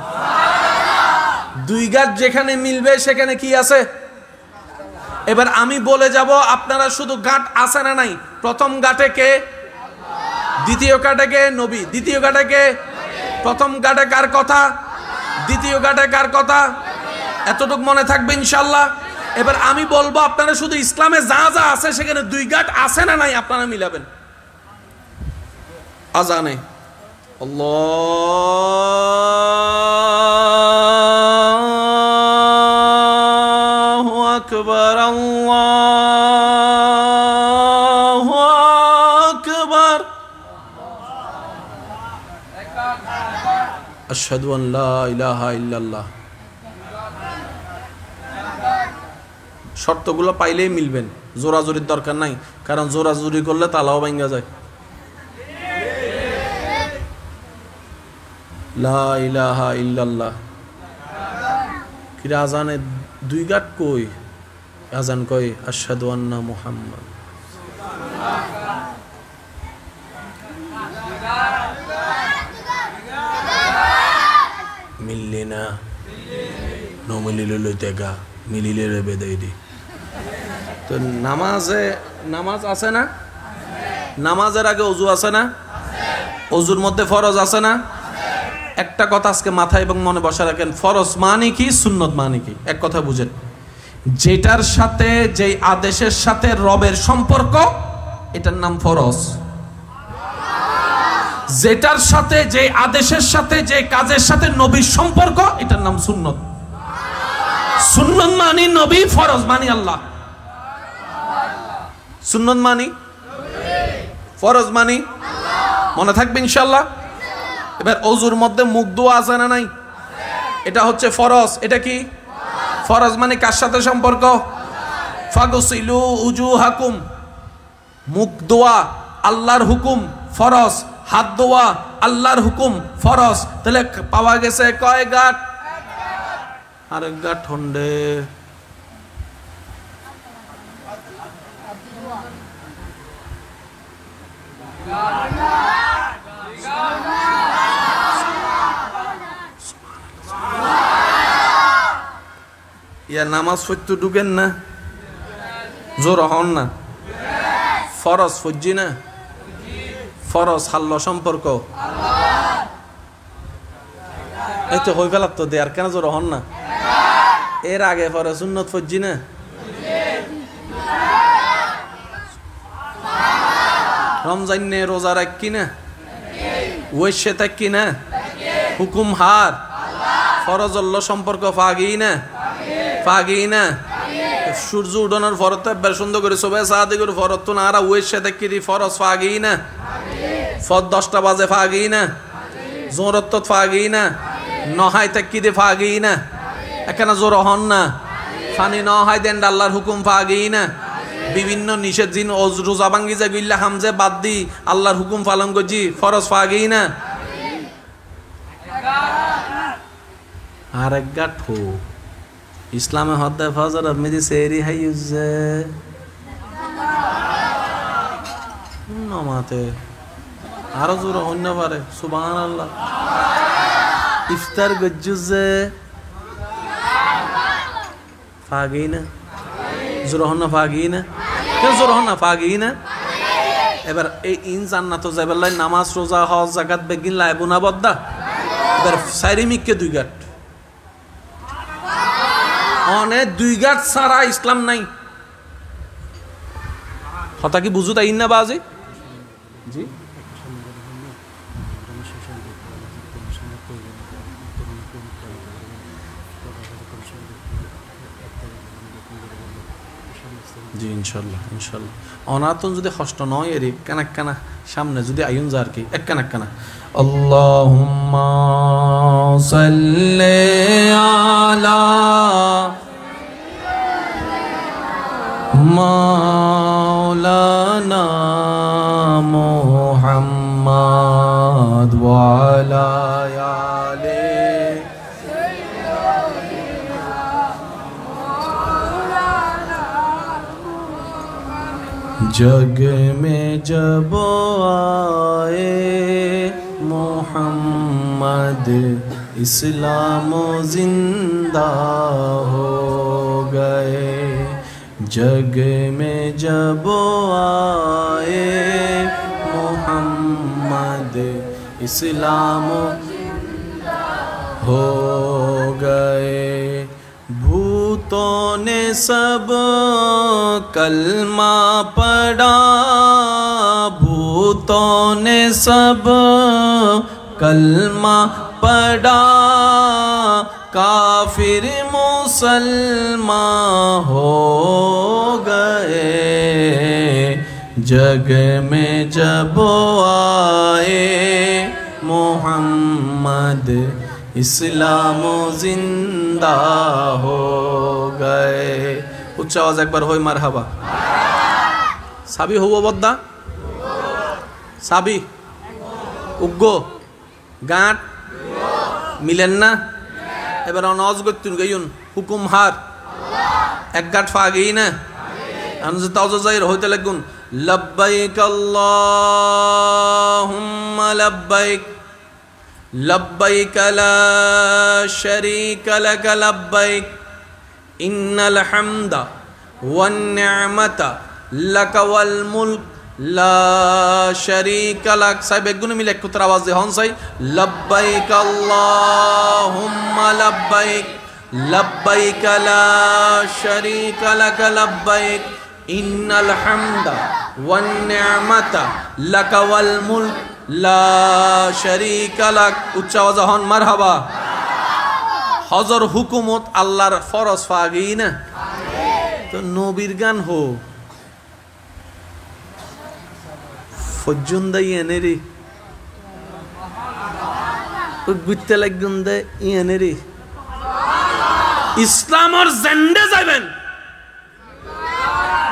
A: 2 গাঁট যেখানে মিলবে সেখানে কি আছে? এবার আমি বলে যাব, আপনারা শুধু গাঁট আছে না নাই? প্রথম গাঁটে কে? দ্বিতীয় গাঁটে কে? নবী। দ্বিতীয় গাঁটে কে? প্রথম গাঁটে কার কথা? দ্বিতীয় গাঁটে কার কথা? এতটুকু মনে থাকবে ইনশাআল্লাহ। এবার আমি বলবো, আপনারা শুধু ইসলামে যা যা আছে সেখানে 2 গাঁট আছে না নাই আপনারা মিলাবেন। আজানে আল্লাহু আকবার, আল্লাহু আকবার, আশহাদু আন লা ইলাহা ইল্লাল্লাহ। শর্তগুলো পাইলেই মিলবেন, জোরাজুরির দরকার নাই, কারণ জোরাজুরি করলে তালাও ভাঙ্গা যায়। লা ইলাহা ইল্লাল্লাহ। কিরা আজানে 2 গাঁট কই? আজান কই আশহাদু আন্না মুহাম্মদ। মিললি না, ন মিলিলে লইতে গা, মিলিলে রে বেদাই দি। তো নামাজ আছে না? নামাজের আগে অজু আছে না? অজুর মধ্যে ফরজ আছে না? একটা কথা আজকে মাথায় এবং মনে বসা রাখেন, ফরজ মানে কি, সুন্নত মানে কি? এক কথা বুঝেন, যেটার সাথে, যেই আদেশের সাথে রবের সম্পর্ক, এটার নাম ফরজ। যেটার সাথে, যে আদেশের সাথে, যে কাজের সাথে নবীর সম্পর্ক, এটার নাম সুন্নত। সুন্নত মানি নবী, ফরজ মানি আল্লাহ। সুন্নত মানি, ফরজ মানি, মনে থাকবে ইনশাআল্লাহ। এবার অজুর মধ্যে মুখ ধোয়া আছে না নাই? এটা হচ্ছে ফরজ। এটা কি ফরজ? মানে কার সাথে সম্পর্ক? ফাগসিলু উজুহাকুম, মুখ ধোয়া আল্লাহর হুকুম, ফরজ। হাত ধোয়া আল্লাহর হুকুম, ফরজ। তাহলে পাওয়া গেছে কয় গাঁট? আরেক গাঁট হন্ডে। ইয়া নামাজ সত্য ঢুকেন না, জোর হন না। ফরজ ফজ্জি না, ফরজ হাল্ল সম্পর্ক। এই তো হই ফেলার তো দেয়ার কেন জোর হন না? এর আগে ফরজ সুন্নত ফজ্জি না। রমজান নে রোজা রাখি না, ওয়েশে থাকি না, হুকুম হার, ফরজ অল্ল সম্পর্ক ফাগি না, ফাগি না। সূর্য উঠানোর ফরত একবার সুন্দর করে সবাই সাহায্য করে ফরত তো না, আর ওয়েশে থাকি দি ফরজ ফাগি না। ফর 10টা বাজে ফাগি না, জোরত ফাগি না, নহাই থাকি দি ফাগি না। এখানে জোর হন না, ফানি নহাই দেন আল্লাহর হুকুম ফাগি না। বিভিন্ন নিষেধ জিন রোজা ভাঙ্গি যায় গিল্লা হামজে বাদ দি আল্লাহর হুকুম পালন করছি, ফরজ ফাগি না। আর এক গাঁট হো ইসলামে হদ্দে ফজর মেদি সেরি হাইউজে নমাতে আরো জোর হইন পারে। সুবহানাল্লাহ। ইফতার গজ্জুজে ফাগি না, জোর হন না ফাগি না, কেউ জোর হন না ফাগি না। এবার এই ইনসান না তো যাইবার নামাজ রোজা হজ জাকাত বেগিন লাইবু না বদ্দা। এবার সাইরিমিককে 2 গাঁট, অনেক 2 গাঁট ছাড়া ইসলাম নাই। কথা কি বুঝু তাই না বাজি? জি জি ইনশাল্লাহ ইনশাল্লাহ। অনাতন যদি কষ্ট নয় এর কানাক কানা সামনে যদি আইন যা আর কি এক কানাক কানা। আল্লাহুম্মা সাল্লি আলা মাওলানা মুহাম্মদ ওয়া আলা আলি जग में जब आए मोहम्मद इस्लाम जिंदा हो गए। जग में जब आए मोहम्मद इस्लाम हो गए। भूतों ने सब कलमा पढ़ा, भूतों ने सब कलमा पढ़ा, काफिर मुसलमान हो गए। जग में जब आए मोहम्मद इस्लाम जिंदा हो गए। उच्च आवाज एक बार होय मारहाबा। साबी हो बद्दा साबी उग्गो गाँट मिलेन ना এবার নজ করতুন গাইউন হুকুম হার এক গাঁট ফা গই না আমি যে তাওজা যাই হইতে লাগুন লব্বাইক আল্লাহুম্মা লব্বাইক লব্বাইক লা শারীকা লাক লব্বাইক ইন্নাল হামদা ওয়ান নি'মাতা লাক ওয়াল মুলক লা শারীকা লাক। সাহেব একগুণ মিলে এক কুতরা আওয়াজ হন সাই লব্বাইক আল্লাহুম্মা লব্বাইক লব্বাইক লা শারীকা লাক লব্বাইক ইন্নাল হামদা ওয়ান নি'মাতা লাক ওয়াল মুলক লা শারীকা লাক। উচ্চ আওয়াজ হন মারহাবা। হজর হুকুমত আল্লাহর ফরজ ফাগি না তো নবীর গান হো ফজ্জুন দাই এনে রে গুইতে লাগুন দে এনে রে ইসলামর জেন্ডে যাবেন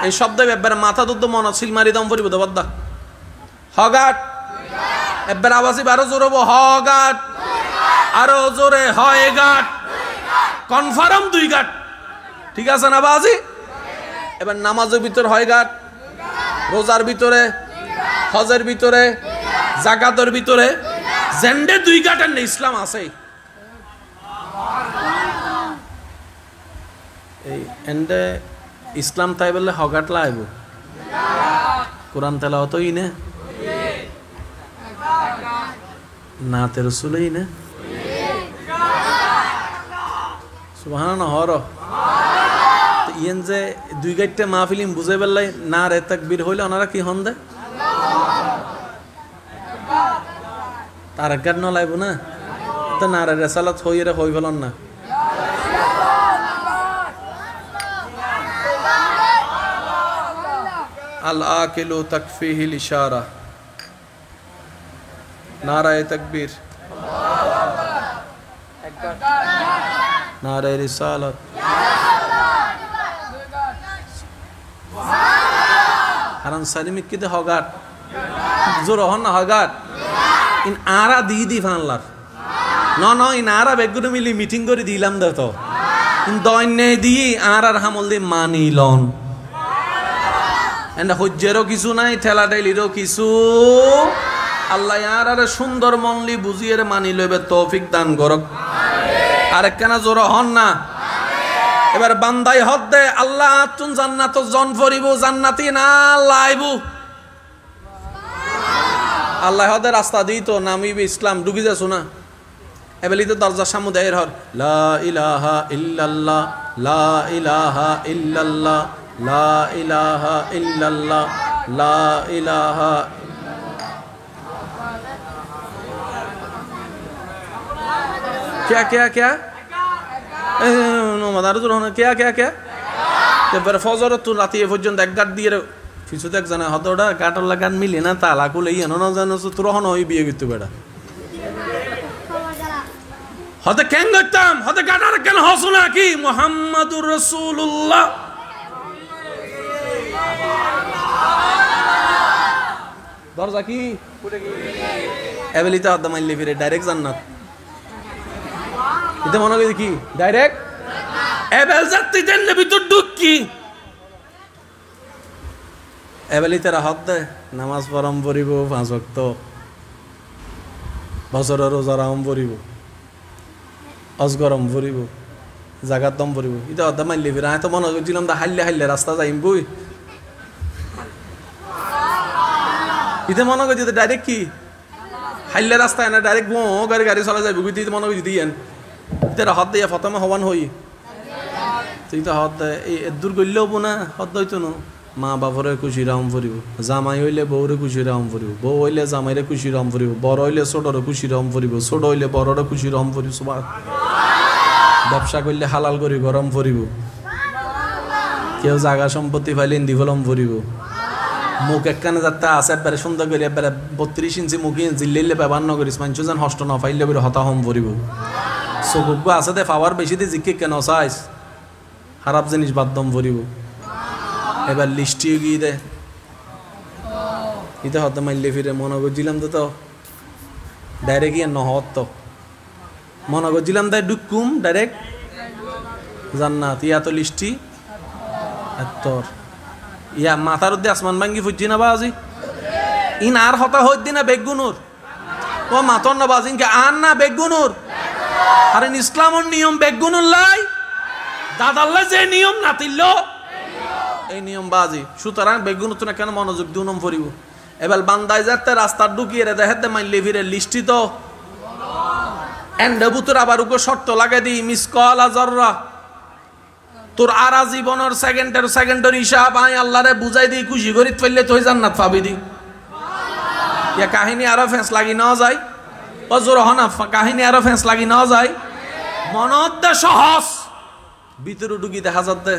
A: এই শব্দ একবার মাথা দুধ মন সিল মারি দম পরিব দবদ্দা হগাট একবার আওয়াজই আরো জোরে হগাট আরো জোরে হয় গাট কনফার্ম দুই গাট ঠিক আছে না বাজি। এবার নামাজের ভিতর হয় গাট, রোজার ভিতরে, হজের ভিতরে, জাকাতের ভিতরে জেন্ডে দুই গাটের না ইসলাম আছে। এই এন্ডে ইসলাম তাই বললে হগাট লাইব কোরআন তেলাওয়াতই না নাতে রাসূলই না সুবহানাল্লাহ হর ইয়েন যে দুই গাইতে মাহফিলিম বুঝে বেলাই না রে তাকবীর হইলে ওনারা কি হন দে তার গান ন লাইব না তো না রে রেসালাত হইরে হই ফেলন না। আল আকিলু তাকফিহিল ইশারা নারায়ে তাকবীর নারায়ে রিসালাত হারান সালিমিক কিতে হগাট জোর হন না হগাট ইন আরা দি ফানলার ন ন ইন আরা বেগুনে মিলি মিটিং করে দিলাম দে তো ইন দয়নে দি আরার হামল দি মানিলন এন্ড হজ্জেরও কিছু নাই ঠেলা ঠেলিরও কিছু আল্লাহ আরারে সুন্দর মনলি বুঝিয়ে মানি লইবে তৌফিক দান করক আরেক কেনা জোর হন না। এবার বান্দাই হদ দে আল্লাহ তুন জান্নাত জন ফরিব জান্নাতি না লাইবু আল্লাহ হদের রাস্তা দিই তো নামিবে ইসলাম ঢুকি যাছো না এবেলি তো দরজার সামনে দেয়ের হর লা ইলাহা ইল্লাল্লাহ লা ইলাহা ইল্লাল্লাহ লা ইলাহা ইল্লাল্লাহ লা ইলাহা क्या क्या क्या মাদার জোর হনা क्या क्या क्या এবারে ফজর তো রাতে পর্যন্ত এক গাট দিয়ে কিছু দেখ জানা হতোটা গাটর লাগান মিলে না তালা কুলে ইয়ে না জানো তোর হন ওই বিয়ে করতে বেড়া হতে কেন করতাম হতে গাটার কেন হসো না কি মুহাম্মাদুর রাসূলুল্লাহ দরজা কি পুরে কি এবেলিতে আদম আইলে ফিরে ডাইরেক্ট জান্নাত এটা মনে করি কি ডাইরেক্ট এবেল জাতি দেন ভিতর ঢুকি এবেলি তারা হদ দে নামাজ পড়ম পড়িব 5 ওয়াক্ত বছরের রোজা রাম পড়িব অজগরম পড়িব জাগাত দম পড়িব এটা অর্ধা মাইলে ফিরে আমি তো মনে করছিলাম দা হাইলে হাইলে রাস্তা যাইম বই ইতে মনে করছি ডাইরেক্ট কি হাইলে রাস্তায় না ডাইরেক্ট গাড়ি গাড়ি চলা যাইব তুই মনে করছি দিয়েন তারা হদ দিয়ে ফতমে হবান হই তুই তো হদ এই দূর করলেও না হদ হইতো না মা বাপরে খুশি রাম ফুরিব জামাই হইলে বউরে খুশি রাম ফুরিব বউ হইলে জামাইরে খুশি রাম ফুরিব বড় হইলে ছোটরে খুশি রাম ফুরিব ছোট হইলে বড়রে খুশি রাম ফুরিব সবার ব্যবসা করলে হালাল করি গরম ফুরিব কেউ জায়গা সম্পত্তি পাইলে ইন্দি ফলম ফুরিব মুখ একখানে যাত্রা আছে একবারে সুন্দর করে একবারে 32 ইঞ্চি মুখে জিল্লিলে ব্যবহার ন করিস মানুষ যেন হষ্ট ন পাইলে করে হতাহম ফুরিব চকুক আছে দে পাওয়ার বেশি দিয়ে জিকে কেন চাইস খারাপ জিনিস বাদদম ফুরিব এবার লিস্টিও গিয়ে দে ইতে হতে মাইলে ফিরে মনে করছিলাম তো ডাইরেক্ট গিয়ে নহত তো মনে করছিলাম তাই ডুকুম ডাইরেক্ট জান্নাত ইয়া তো লিস্টি তোর ইয়া মাথার উদ্দে আসমান ভাঙ্গি ফুটছি না বাজি ইন আর হতা হইত না বেগুনুর ও মাথর না বাজি আর না বেগুনুর আরে ইসলামর নিয়ম বেগুনুর লাই দাদাল্লা যে নিয়ম নাতিল এই নিয়ম বাজি সুতরাং বেগুন তো না কেন মনোযোগ দুনম ফরিব এবার বান্দায় যাতে রাস্তা ঢুকিয়ে রে দেখতে মাইলে ফিরে লিস্টি তো এন্ডাবুতর আবার উকে শর্ত লাগে দি মিসকল আজররা তোর আরা জীবনের সেকেন্ডের হিসাব আই আল্লাহরে বুঝাই দি খুশি করি ফেললে তুই জান্নাত পাবি দি ইয়া কাহিনী আরো ফেস লাগি না যায় অজর হনা কাহিনী আরো ফেস লাগি না যায় মনত সহজ ভিতরে ঢুকি দেখা যাচ্ছে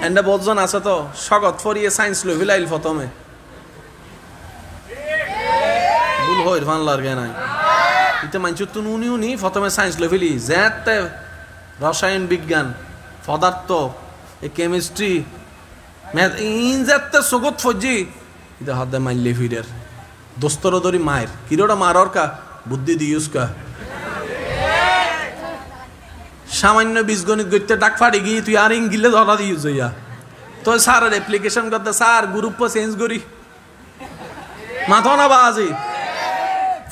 A: এন্ডা বহুজন আছে তো স্বাগত ফরিয়ে সায়েন্স লই ফিলাইল প্রথমে ভুল হয় ভান লাগে নাই ইতে মানছ তুন উনি প্রথমে সায়েন্স লই ফিলি যেতে রসায়ন বিজ্ঞান পদার্থ এই কেমিস্ট্রি ম্যাথ ইন যেতে সগত ফজি ইতে হাতে মাইলে ফিরের দোস্তর ধরি মায়ের কিরোটা মারর কা বুদ্ধি দিউস কা সামান্য বীজগণিত গইতে ডাক ফাড়ি গিয়ে তুই আর ইংগিলে ধরা দিউস ইয়া তো স্যারের অ্যাপ্লিকেশন করতে স্যার গ্রুপ চেঞ্জ করি মাথা না বাজি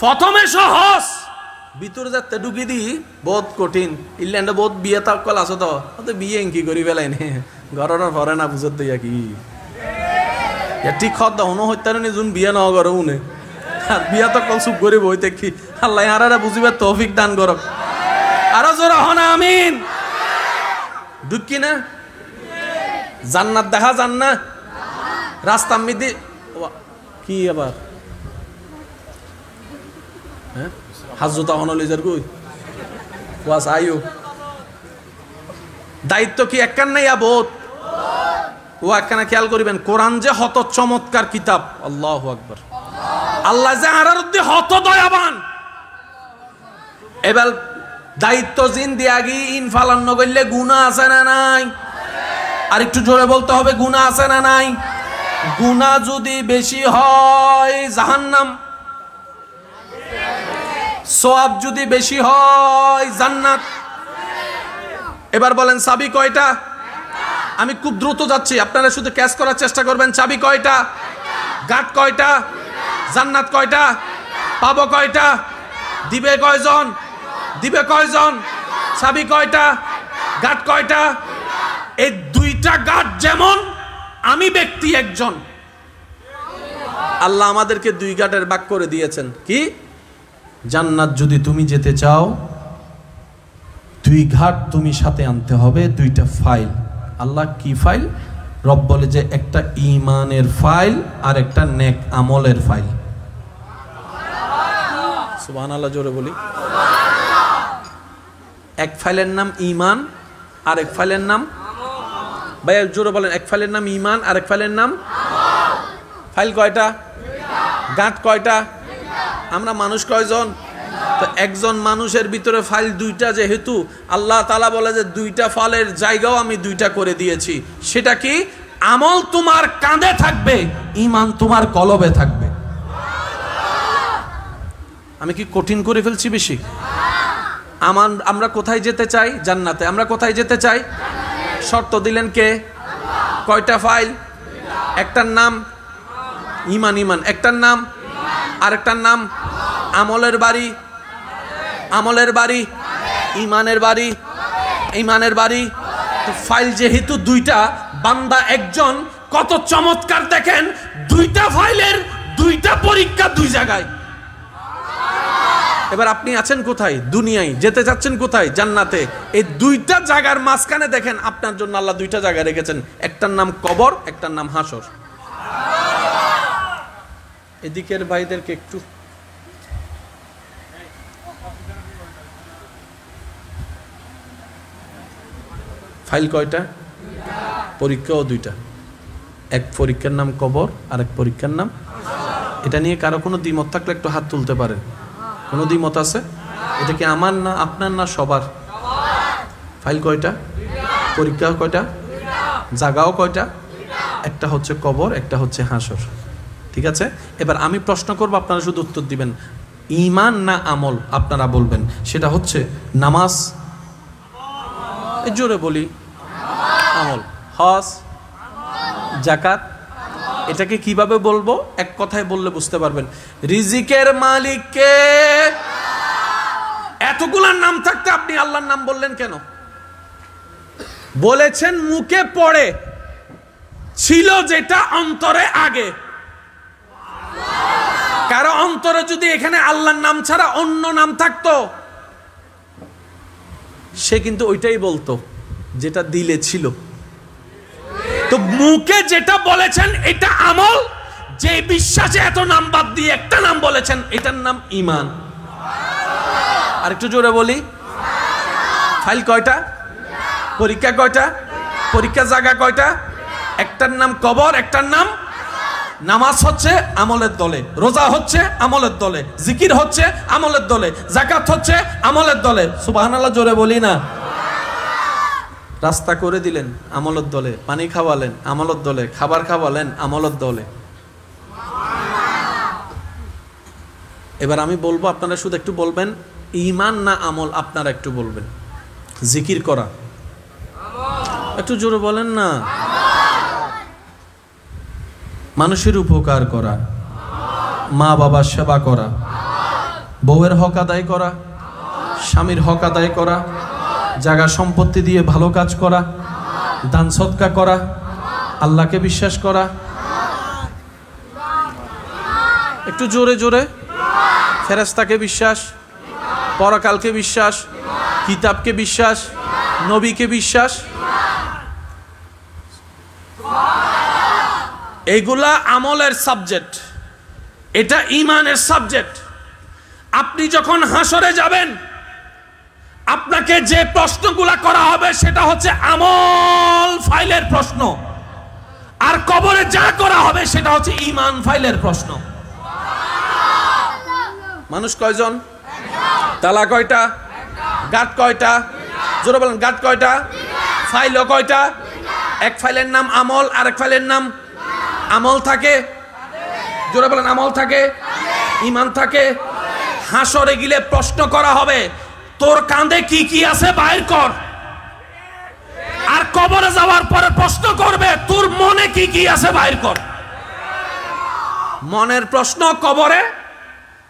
A: প্রথমে সহজ ভিতরে যাতে ঢুকি দি বহুত কঠিন ইল্যান্ডে বহুত বিয়ে তাকল আছে তো বিয়ে কি করি ফেলাই নে ঘরের পরে না বুঝত দিয়া কি ঠিক খদ হনো হত্যারণী যোন বিয়ে ন করে উনে আর বিয়া তো কল চুপ করি বইতে কি আল্লাহ আরা বুঝিবার তৌফিক দান করক আরো জোরে হন আমিন ঢুকি না জান্নাত দেখা যান না রাস্তা মিদি কি আবার হ্যাঁ হাজুতা হনলিজার কই ওয়াস আয়ু দায়িত্ব কি একখান নাই বহুত ও একখানা খেয়াল করিবেন কোরআন যে হত চমৎকার কিতাব আল্লাহু আকবার আল্লাহ যে আরার উদ্দে হত দয়াবান এবার দায়িত্ব জিন দিয়াগি ইন ফালান্ন করলে গুনাহ আছে না নাই আর একটু জোরে বলতে হবে গুনাহ আছে না নাই গুনাহ যদি বেশি হয় জাহান্নাম সওয়াব যদি বেশি হয় জান্নাত এবার বলেন চাবি কয়টা আমি খুব দ্রুত যাচ্ছি আপনারা শুধু ক্যাচ করার চেষ্টা করবেন চাবি কয়টা গাট কয়টা জান্নাত কয়টা পাবো কয়টা দিবে কয়জন চাবি কয়টা গাট কয়টা এই দুইটা গাট যেমন আমি ব্যক্তি একজন আল্লাহ আমাদেরকে দুই গাটের ভাগ করে দিয়েছেন কি জান্নাত যদি তুমি যেতে চাও দুই ঘাট তুমি সাথে আনতে হবে দুইটা ফাইল আল্লাহ কি ফাইল রব বলে যে একটা ঈমানের ফাইল আর একটা নেক আমলের ফাইল সুবহানাল্লাহ জোরে বলি এক ফাইলের নাম ঈমান আর এক ফাইলের নাম ভাই জোরে বলেন এক ফাইলের নাম ঈমান আর এক ফাইলের নাম ফাইল কয়টা গাঁট কয়টা আমরা মানুষ কয়জন তো একজন মানুষের ভিতরে ফাইল দুইটা যেহেতু আল্লাহ তাআলা বলে যে দুইটা ফাইলের জায়গাও আমি দুইটা করে দিয়েছি সেটা কি আমল তোমার কাঁধে থাকবে ঈমান তোমার কলবে থাকবে আমি কি কঠিন করে ফেলছি বেশি আমরা কোথায় যেতে চাই জান্নাতে আমরা কোথায় যেতে চাই শর্ত দিলেন কে কয়টা ফাইল একটার নাম ইমান, ইমান একটার নাম, আরেকটার নাম আমলের বাড়ি, আমলের বাড়ি, ইমানের বাড়ি, ইমানের বাড়ি। তো ফাইল যেহেতু দুইটা, বান্দা একজন, কত চমৎকার দেখেন, দুইটা ফাইলের দুইটা পরীক্ষা দুই জায়গায়। এবার আপনি আছেন কোথায়? দুনিয়ায়। যেতে চাচ্ছেন কোথায়? জান্নাতে। এই দুইটা জায়গার মাঝখানে দেখেন আপনার জন্য আল্লাহ দুইটা জায়গা রেখেছেন, একটার নাম কবর, একটার নাম হাসর। এদিকের ভাইদেরকে একটু ফাইল কয়টা? পরীক্ষাও দুইটা। এক পরীক্ষার নাম কবর, আর এক পরীক্ষার নাম। এটা নিয়ে কারো কোনো দ্বিমত থাকলে একটু হাত তুলতে পারেন। কোনো দ্বিমত আছে? এটা কি আমার না আপনার না সবার? ফাইল কয়টা? পরীক্ষা কয়টা? জায়গাও কয়টা? একটা হচ্ছে কবর, একটা হচ্ছে হাসর। ঠিক আছে, এবার আমি প্রশ্ন করব, আপনারা শুধু উত্তর দিবেন ঈমান না আমল। আপনারা বলবেন সেটা হচ্ছে নামাজ, জোরে বলি আমল, হজ, যাকাত। এটাকে কিভাবে বলবো? এক কথায় বললে বুঝতে পারবেন। রিজিকের মালিক কে? এতগুলার নাম থাকতে আপনি আল্লাহর নাম বললেন কেন? বলেছেন মুখে পড়ে, ছিল যেটা অন্তরে আগে। কারো অন্তরে যদি এখানে আল্লাহর নাম ছাড়া অন্য নাম থাকতো, সে কিন্তু ওইটাই বলতো যেটা দিলে ছিল। তো মুখে যেটা বলেছেন এটা আমল, যে বিশ্বাসে এত নাম বাদ দিয়ে একটা নাম বলেছেন, এটার নাম ঈমান। আর একটু জোরে বলি, ফাইল কয়টা? পরীক্ষা কয়টা? পরীক্ষা জায়গা কয়টা? একটার নাম কবর, একটার নাম নামাজ হচ্ছে আমলের দলে, রোজা হচ্ছে আমলের দলে, জিকির হচ্ছে আমলের দলে, যাকাত হচ্ছে আমলের দলে। সুবহানাল্লাহ জোরে বলি না। রাস্তা করে দিলেন আমলের দলে, পানি খাওয়ালেন আমলের দলে, খাবার খাওয়ালেন আমলের দলে। এবার আমি বলবো, আপনারা শুধু একটু বলবেন ঈমান না আমল। আপনারা একটু বলবেন জিকির করা, একটু জোরে বলেন না। মানুষের উপকার করা, মা বাবার সেবা করা, বউয়ের হক আদায় করা, স্বামীর হক আদায় করা, জায়গা সম্পত্তি দিয়ে ভালো কাজ করা, দান সদকা করা, আল্লাহকে বিশ্বাস করা। একটু জোরে জোরে। ফেরেশতাকে বিশ্বাস, পরকালকে বিশ্বাস, কিতাবকে বিশ্বাস, নবীকে বিশ্বাস। এগুলা আমলের সাবজেক্ট, এটা ঈমানের সাবজেক্ট। আপনি যখন হাসরে যাবেন, আপনাকে যে প্রশ্নগুলা করা হবে সেটা হচ্ছে আমল ফাইলের প্রশ্ন, আর কবরে যা করা হবে সেটা হচ্ছে ঈমান ফাইলের প্রশ্ন। মানুষ কয়জন? তালা কয়টা? গাঁট কয়টা? জোরে বলেন, গাঁট কয়টা? ফাইলও কয়টা? এক ফাইলের নাম আমল, আর এক ফাইলের নাম আমল থাকে। জোরে বলেন, আমল থাকে, ঈমান থাকে। হাসরে গিলে প্রশ্ন করা হবে, তোর কাঁধে কি কি আছে বাইর কর। আর কবরে যাওয়ার পরে প্রশ্ন করবে, তোর মনে কি কি আছে বাইর কর। মনের প্রশ্ন কবরে,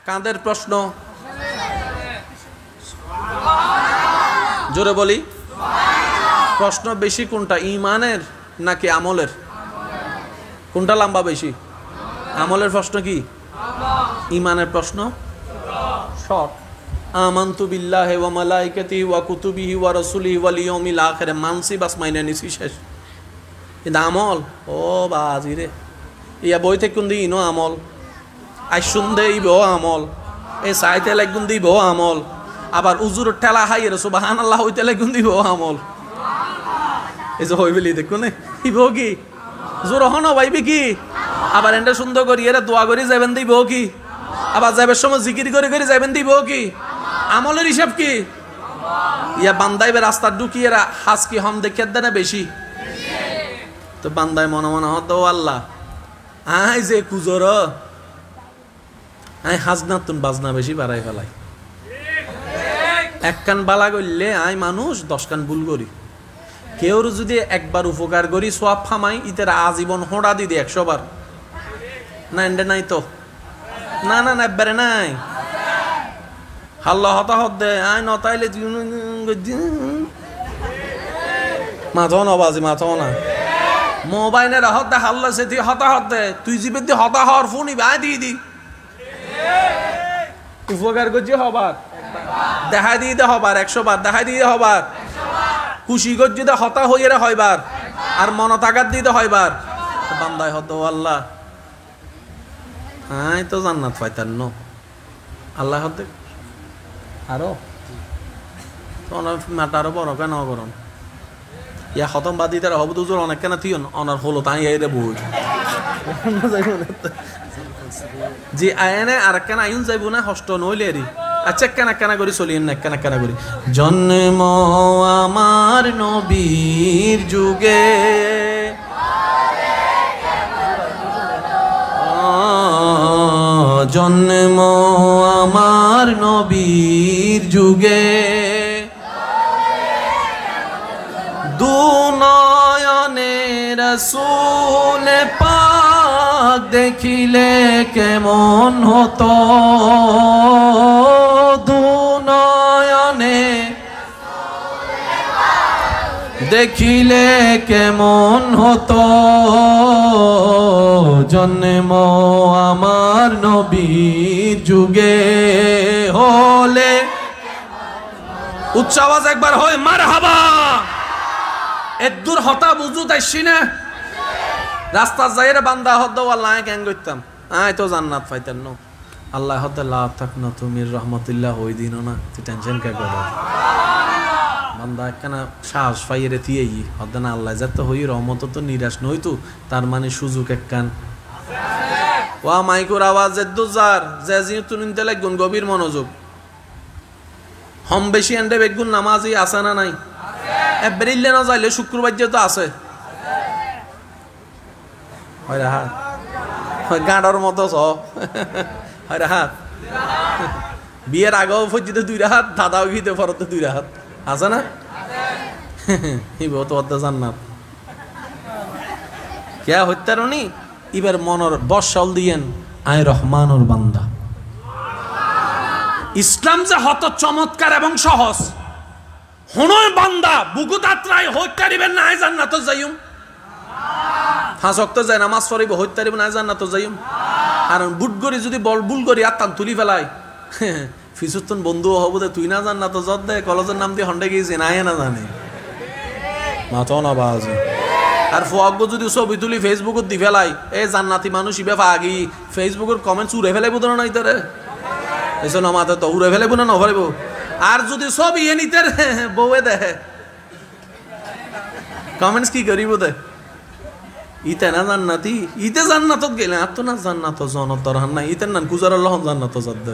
A: কাঁধের প্রশ্ন। জোরে বলি, প্রশ্ন বেশি কোনটা, ঈমানের নাকি আমলের? কোনটা লম্বা বেশি? আমলের প্রশ্ন কি? ঈমানের প্রশ্ন শর্ট। আমানতু বিল্লাহি ওয়া মালাইকাতিহি ওয়া কুতুবিহি ওয়া রাসূলিহি ওয়াল ইয়াউমিল আখির, মানসি বাস মাইনা নিছি শেষ। কিন্তু আমল, ও বাজি রে, ইয়া বই থেকে কোন দিন আমল, আই শুনদে ইব আমল, এ সাইতে লাগুন দিব আমল, আবার উজুর ঠেলা হাইয়ের সুবহানাল্লাহ হইতে লাগুন দিব আমল। এই যে হইবেলি দেখুন ইব কি জোর হন ভাইবি কি, আবার এন্ডা সুন্দর করি এরা দোয়া করি যাবেন দিব কি, আবার যাবের সময় জিকির করে করে যাবেন দিব কি। আমলের হিসাব কি? ইয়া বান্দাইবে রাস্তা ঢুকিয়ে হাজ কি হম দেখে দেয় না বেশি, তো বান্দায় মনে মনে হত আল্লাহ আই যে কুজর আই হাজ না তুন বাজনা বেশি বাড়াই ফেলাই, এক কান বালা করলে আই মানুষ 10 কান ভুল করি। কেউ যদি একবার উপকার করি সওয়াব ফামাই ইতার আজীবন হোঁড়া দিদি 100 বার না এন্ডে নাই তো না না না একবারে নাই হাল্লা হতাহত দে আই নতাইলে মাথো না বাজি মাথো না মোবাইলের হত দে হাল্লা সে তুই হতাহত দে তুই জীবের দিয়ে হতাহর ফোন আয় দিয়ে দি উপকার করছি হবার দেখাই দিয়ে দে হবার 100 বার দেখাই দিয়ে হবার খুশি করছি দে হতা হইয়ে রে হয়বার আর মন তাকাত দিতে হয়বার বান্দায় হত আল্লাহ হ্যাঁ তো জান্নাত পাইতার ন আল্লাহ হতে আরো মাটা আরো বড় কেন করন ইয়া খতম বাদ দিতে হব দুজোর অনেক কেন তুই অনার হলো তাই রে বই জি আয়নে আর কেন আইন যাইব না হষ্ট নইলে রে আচ্ছা কেন কেন করি চলিয়েন না কেন কেন করি জন্ম আমার নবীর যুগে জন্ম আমার নবীর যুগে দুনয়নে রাসূল পাক দেখিলে কেমন হতো দুনয়নে দেখিলে কেমন হতো জন্ম আমার নবীর যুগে হলে উচ্চ আওয়াজ একবার হয় মারহাবা এদুর হতা বুঝু তাইছি না রাস্তা যাইরে বান্দা হদ আল্লাহ কেন করতাম আয় তো জান্নাত পাইতেন ন আল্লাহ হদ লা তাকনা তুমি রহমাতুল্লাহ হই দিন না তুই টেনশন কে করো বান্দা কেন সাহস পাইরে তিয়েই হদ না আল্লাহ যত হই রহমত তো নিরাশ নই তো তার মানে সুযোগ একখান ওয়া মাইকুর আওয়াজ এদুজার যে জি তুনিন তেলে গুণ গভীর মনোযোগ হম বেশি এন্ডে বেগুন নামাজি আছে না নাই এপ্রিলে না যাইলে শুক্রবার যে তো আছে হয় রে হাত গাঁডর মতো চ হয় রে হাত বিয়ের আগেও পর্যন্ত 2 হাত দাদাও গিতে পরতে 2 হাত আছে না ইবো তো অর্ধ জান্নাত কে হত্যারনি এবার মনর বর্ষাল দিয়েন আয় রহমানুর বান্দা ইসলাম যে হত চমৎকার এবং সহজ হনয় বান্দা বুকু তাত্রাই হত্যারিবেন না আয় জান্নাত যাইম 5 ওয়াক্ত যায় নামাজ পড়িব হত্যারিবেন না জান্নাত যাইম আর বুটগরি যদি বল বুল করি আত্তান তুলি ফেলাই ফিসুতন বন্ধু হবো দে তুই না জান্নাত যত দে কলেজের নাম দিয়ে হন্ডে গিয়েছি না না জানে মাথা না বাজে আর ফোয়াগ্য যদি ছবি তুলি ফেসবুকত দি ফেলাই এ জান্নাতি মানুষ ইবে আগি ফেসবুকের কমেন্টস উড়ে ফেলাইব তো না ইতারে এসো না মাথা তো উড়ে ফেলাইব না নফারিব আর যদি ছবি এ নিতে বউয়ে দেখে কমেন্টস কি করিব দে ইতে না জান্নাতি ইতে জান্নাতত গেলে আর তো না জান্নাত জনত দরহান নাই ইতে না গুজারার লহন জান্নাত যাদ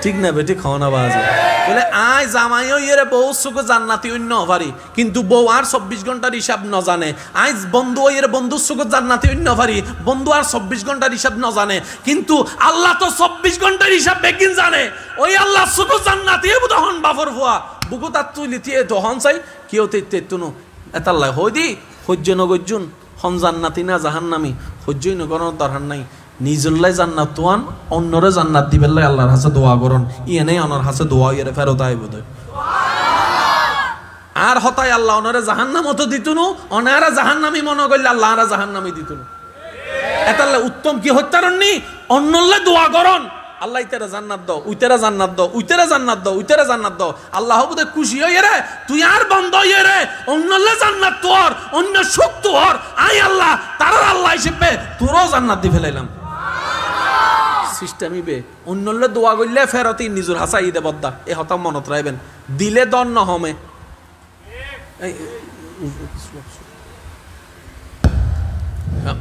A: ঠিক না বেটি খাওয়া বাজে বলে আয় জামাইও ইয়ে বউ সুখে জান্নাতি অন্য পারি কিন্তু বউ আর 24 ঘন্টার হিসাব ন জানে আজ বন্ধু ইয়ে বন্ধু সুখে জান্নাতি অন্য পারি বন্ধু আর 24 ঘন্টার হিসাব ন জানে কিন্তু আল্লাহ তো 24 ঘন্টার হিসাব বেগিন জানে ওই আল্লাহ সুখে জান্নাতি বুদহন বাফর ফুয়া বুকু তাত তুই লিতিয়ে দহন চাই কেউ তেতে তুনো এতাল্লাহ হই দি হজ্জ নগজ্জুন হন জান্নাতি না জাহান্নামি হজ্জই নগরণ দরহান নাই নিজল্লাই জান্নাত তোয়ান অন্যরে জান্নাত দিবেল্লাই আল্লাহর কাছে দোয়া করন ইয়েনে অনর কাছে দোয়া ইয়ে ফেরত আইব আর হতাই আল্লাহ অনরে জাহান্নাম তো দিতুনু অনারা জাহান্নামি মনে করলে আল্লাহরা জাহান্নামি দিতুনু এতাল্লা উত্তম কি হত্যারণনি অন্যল্লে দোয়া করন আল্লাহ ইতারা জান্নাত দাও উইতারা জান্নাত দাও উইতারা জান্নাত দাও উইতারা জান্নাত দাও আল্লাহ বুদে খুশি হইয়ে রে তুই আর বন্ধ হইয়ে রে অন্যল্লে জান্নাত তোর অন্য সুখ তোর আই আল্লাহ তারা আল্লাহ হিসেবে তোরও জান্নাত দি ফেলাইলাম সিস্টেম ইবে অন্যল্লে দোয়া করলে ফেরতি নিজের হাসাই দে বদ্দা এ হতাম মনত রাখবেন দিলে দন্ন হমে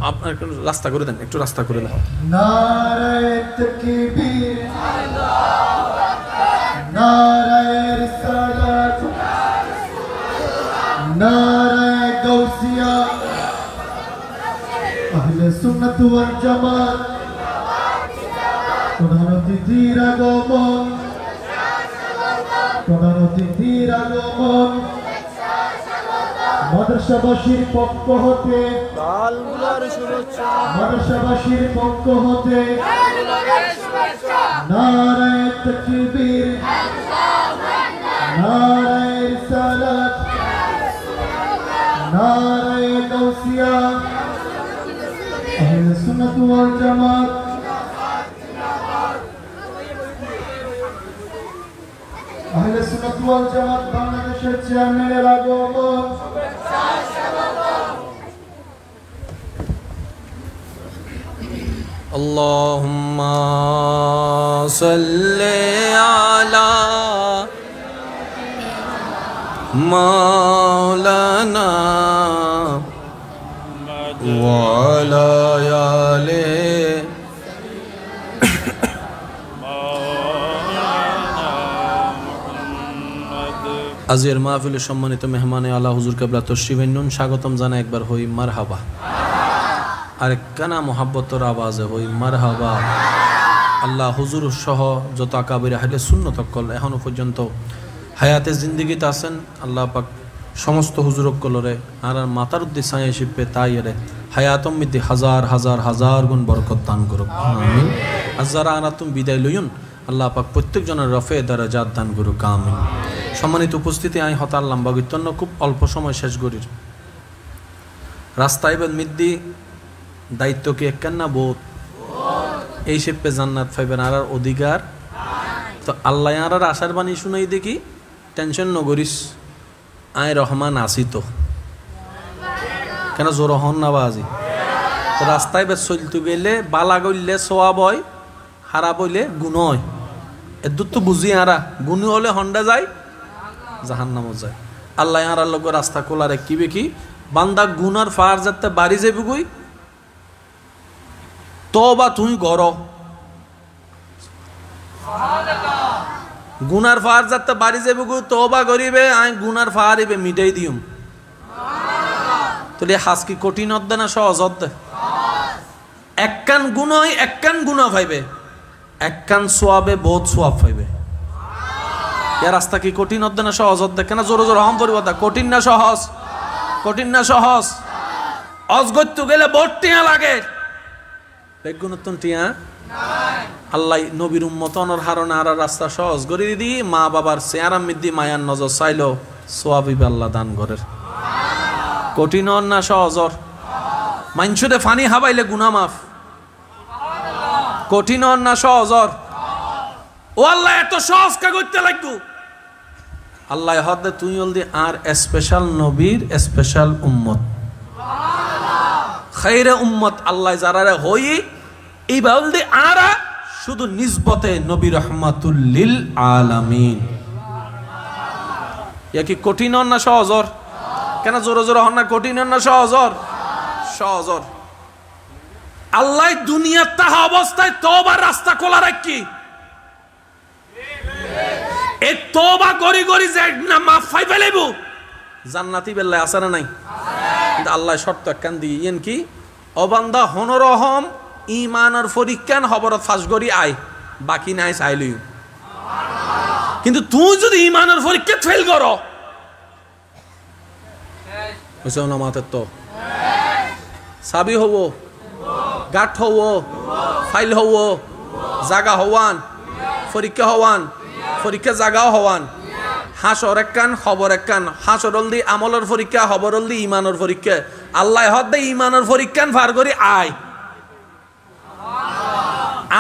A: আপনার রাস্তা করে দেন একটু রাস্তা করে দেন
B: নারায়ে তাকবীর আল্লাহু আকবার নারায়ে রিসালাত নারায়ে গাউসিয়া আহলে সুন্নাত ওয়াল জামাত প্রধান অতিথির আগমন প্রধান অতিথির আগমন মাদ্রাসাবাসীর পক্ষ হতে মাদ্রাসাবাসীর পক্ষ হতে নারায়ে তাকবীর নারায়ে রিসালাত নারায়ে গাউসিয়া আহলে সুন্নাত ওয়াল জামাত আহলে সুন্নাত ওয়াল জামাত বাংলাদেশের চেয়ারম্যানের আগমন
A: আল্লাহুম্মা সাল্লি আলা মাওলানা ওয়া আলা আলি আজকের মাহফিলের সম্মানিত মেহমানে আলা হুজুর কেবলা তশরিফ নুন স্বাগতম জানাই একবার হই মারহাবা আর কানা মোহাব্বতর আওয়াজে হই মারহাবা আল্লাহ হুজুর সহ যত আকাবির আহলে সুন্নাত কল এখনো পর্যন্ত হায়াতে জিন্দেগিতে আছেন আল্লাহ পাক সমস্ত হুজুর কলরে আর মাতার উদ্দেশ্যে ছায়া শিপে তাইরে হায়াতম মিতে হাজার হাজার হাজার গুণ বরকত দান করুক আমিন আর যারা আনাতুম বিদায় লইন আল্লাহ পাক প্রত্যেক জনের রফে দারাজাত দান করুক আমিন সম্মানিত উপস্থিতি আই হতাল লম্বা গিতন্য খুব অল্প সময় শেষ করির রাস্তায় বেদ মিদ্দি দায়িত্ব কি একখানা বোধ এই শিপে জান্নাত পাইবেন আর অধিকার তো আল্লাহ আর আশার বাণী শুনাই দেখি টেনশন নগরিস আয় রহমান আসি তো কেন জোর হন না বাজি তো রাস্তায় বেশ চলতে গেলে বালা গইলে সোয়াব হয় হারা বইলে গুণ হয় এর তো বুঝি আরা গুণ হলে হন্ডা যায় জাহান্নামও যায় আল্লাহ আর লোক রাস্তা খোলারে কি বেকি বান্দা গুনার ফার যাতে বাড়ি যাবি গই তো বা তুই গর গুনার ফার যাতে বাড়ি যাবি গই তো বা গরিবে আই গুনার ফারিবে মিটাই দিউম তাহলে হাস কি কঠিন হদ্দে না সহজ হদ্দে একখান গুণ হয় একখান গুণা পাইবে একখান সোয়াবে বহুত সোয়াব পাইবে এর রাস্তা কি কঠিন হদ্দে না সহজ হদ্দে কেন জোর জোর হম পরিব কঠিন না সহজ কঠিন না সহজ অজগত্য গেলে বহুত টিয়া লাগে বেগুনতন টিয়া আল্লাহ নবীর উম্মতনের হারণে আর রাস্তা সহজ করে দিদি মা বাবার চেয়ারাম মিদ্দি মায়ার নজর চাইলো সোয়াবিবে আল্লাহ দান করের কঠিন না সহজর মাইনসুদে ফানি হাবাইলে গুনা মাফ কঠিন না সহজর ও আল্লাহ এত সহজ কা করতে লাগবো আল্লাহ হদে তুই বলদি আর স্পেশাল নবীর স্পেশাল উম্মত খাইরে উম্মত আল্লাহ যারা হই এই বলদি আর শুধু নিসবতে নবী রহমাতুল লিল আলামিন ইয়া কি কঠিন না সহজর কেন জোরে জোরে হন না কঠিন না সহজর সহজর আল্লাহ দুনিয়ার তাহা অবস্থায় তওবার রাস্তা খোলা রাখি এই তওবা করি করি যে না মাফ পাই ফেলাইব জান্নাতি বেল্লা আছে না নাই কিন্তু আল্লাহ শর্ত একখান দিয়ে ইয়েন কি অবান্দা হনরহম ইমানের পরীক্ষান হবরত ফাঁস করি আয় বাকি নাই চাইলই কিন্তু তুই যদি ইমানের পরীক্ষা ফেল করো বুঝছো না মাতের তো সাবি হব গাঠ হব ফাইল হব জাগা হওয়ান পরীক্ষা হওয়ান পরীক্ষা জাগাও হওয়ান হাসর একখান খবর একখান হাসর হল দি আমলের পরীক্ষা খবর হল দি ইমানের পরীক্ষা আল্লাহ হদ দে ইমানের পরীক্ষান ফার করি আয়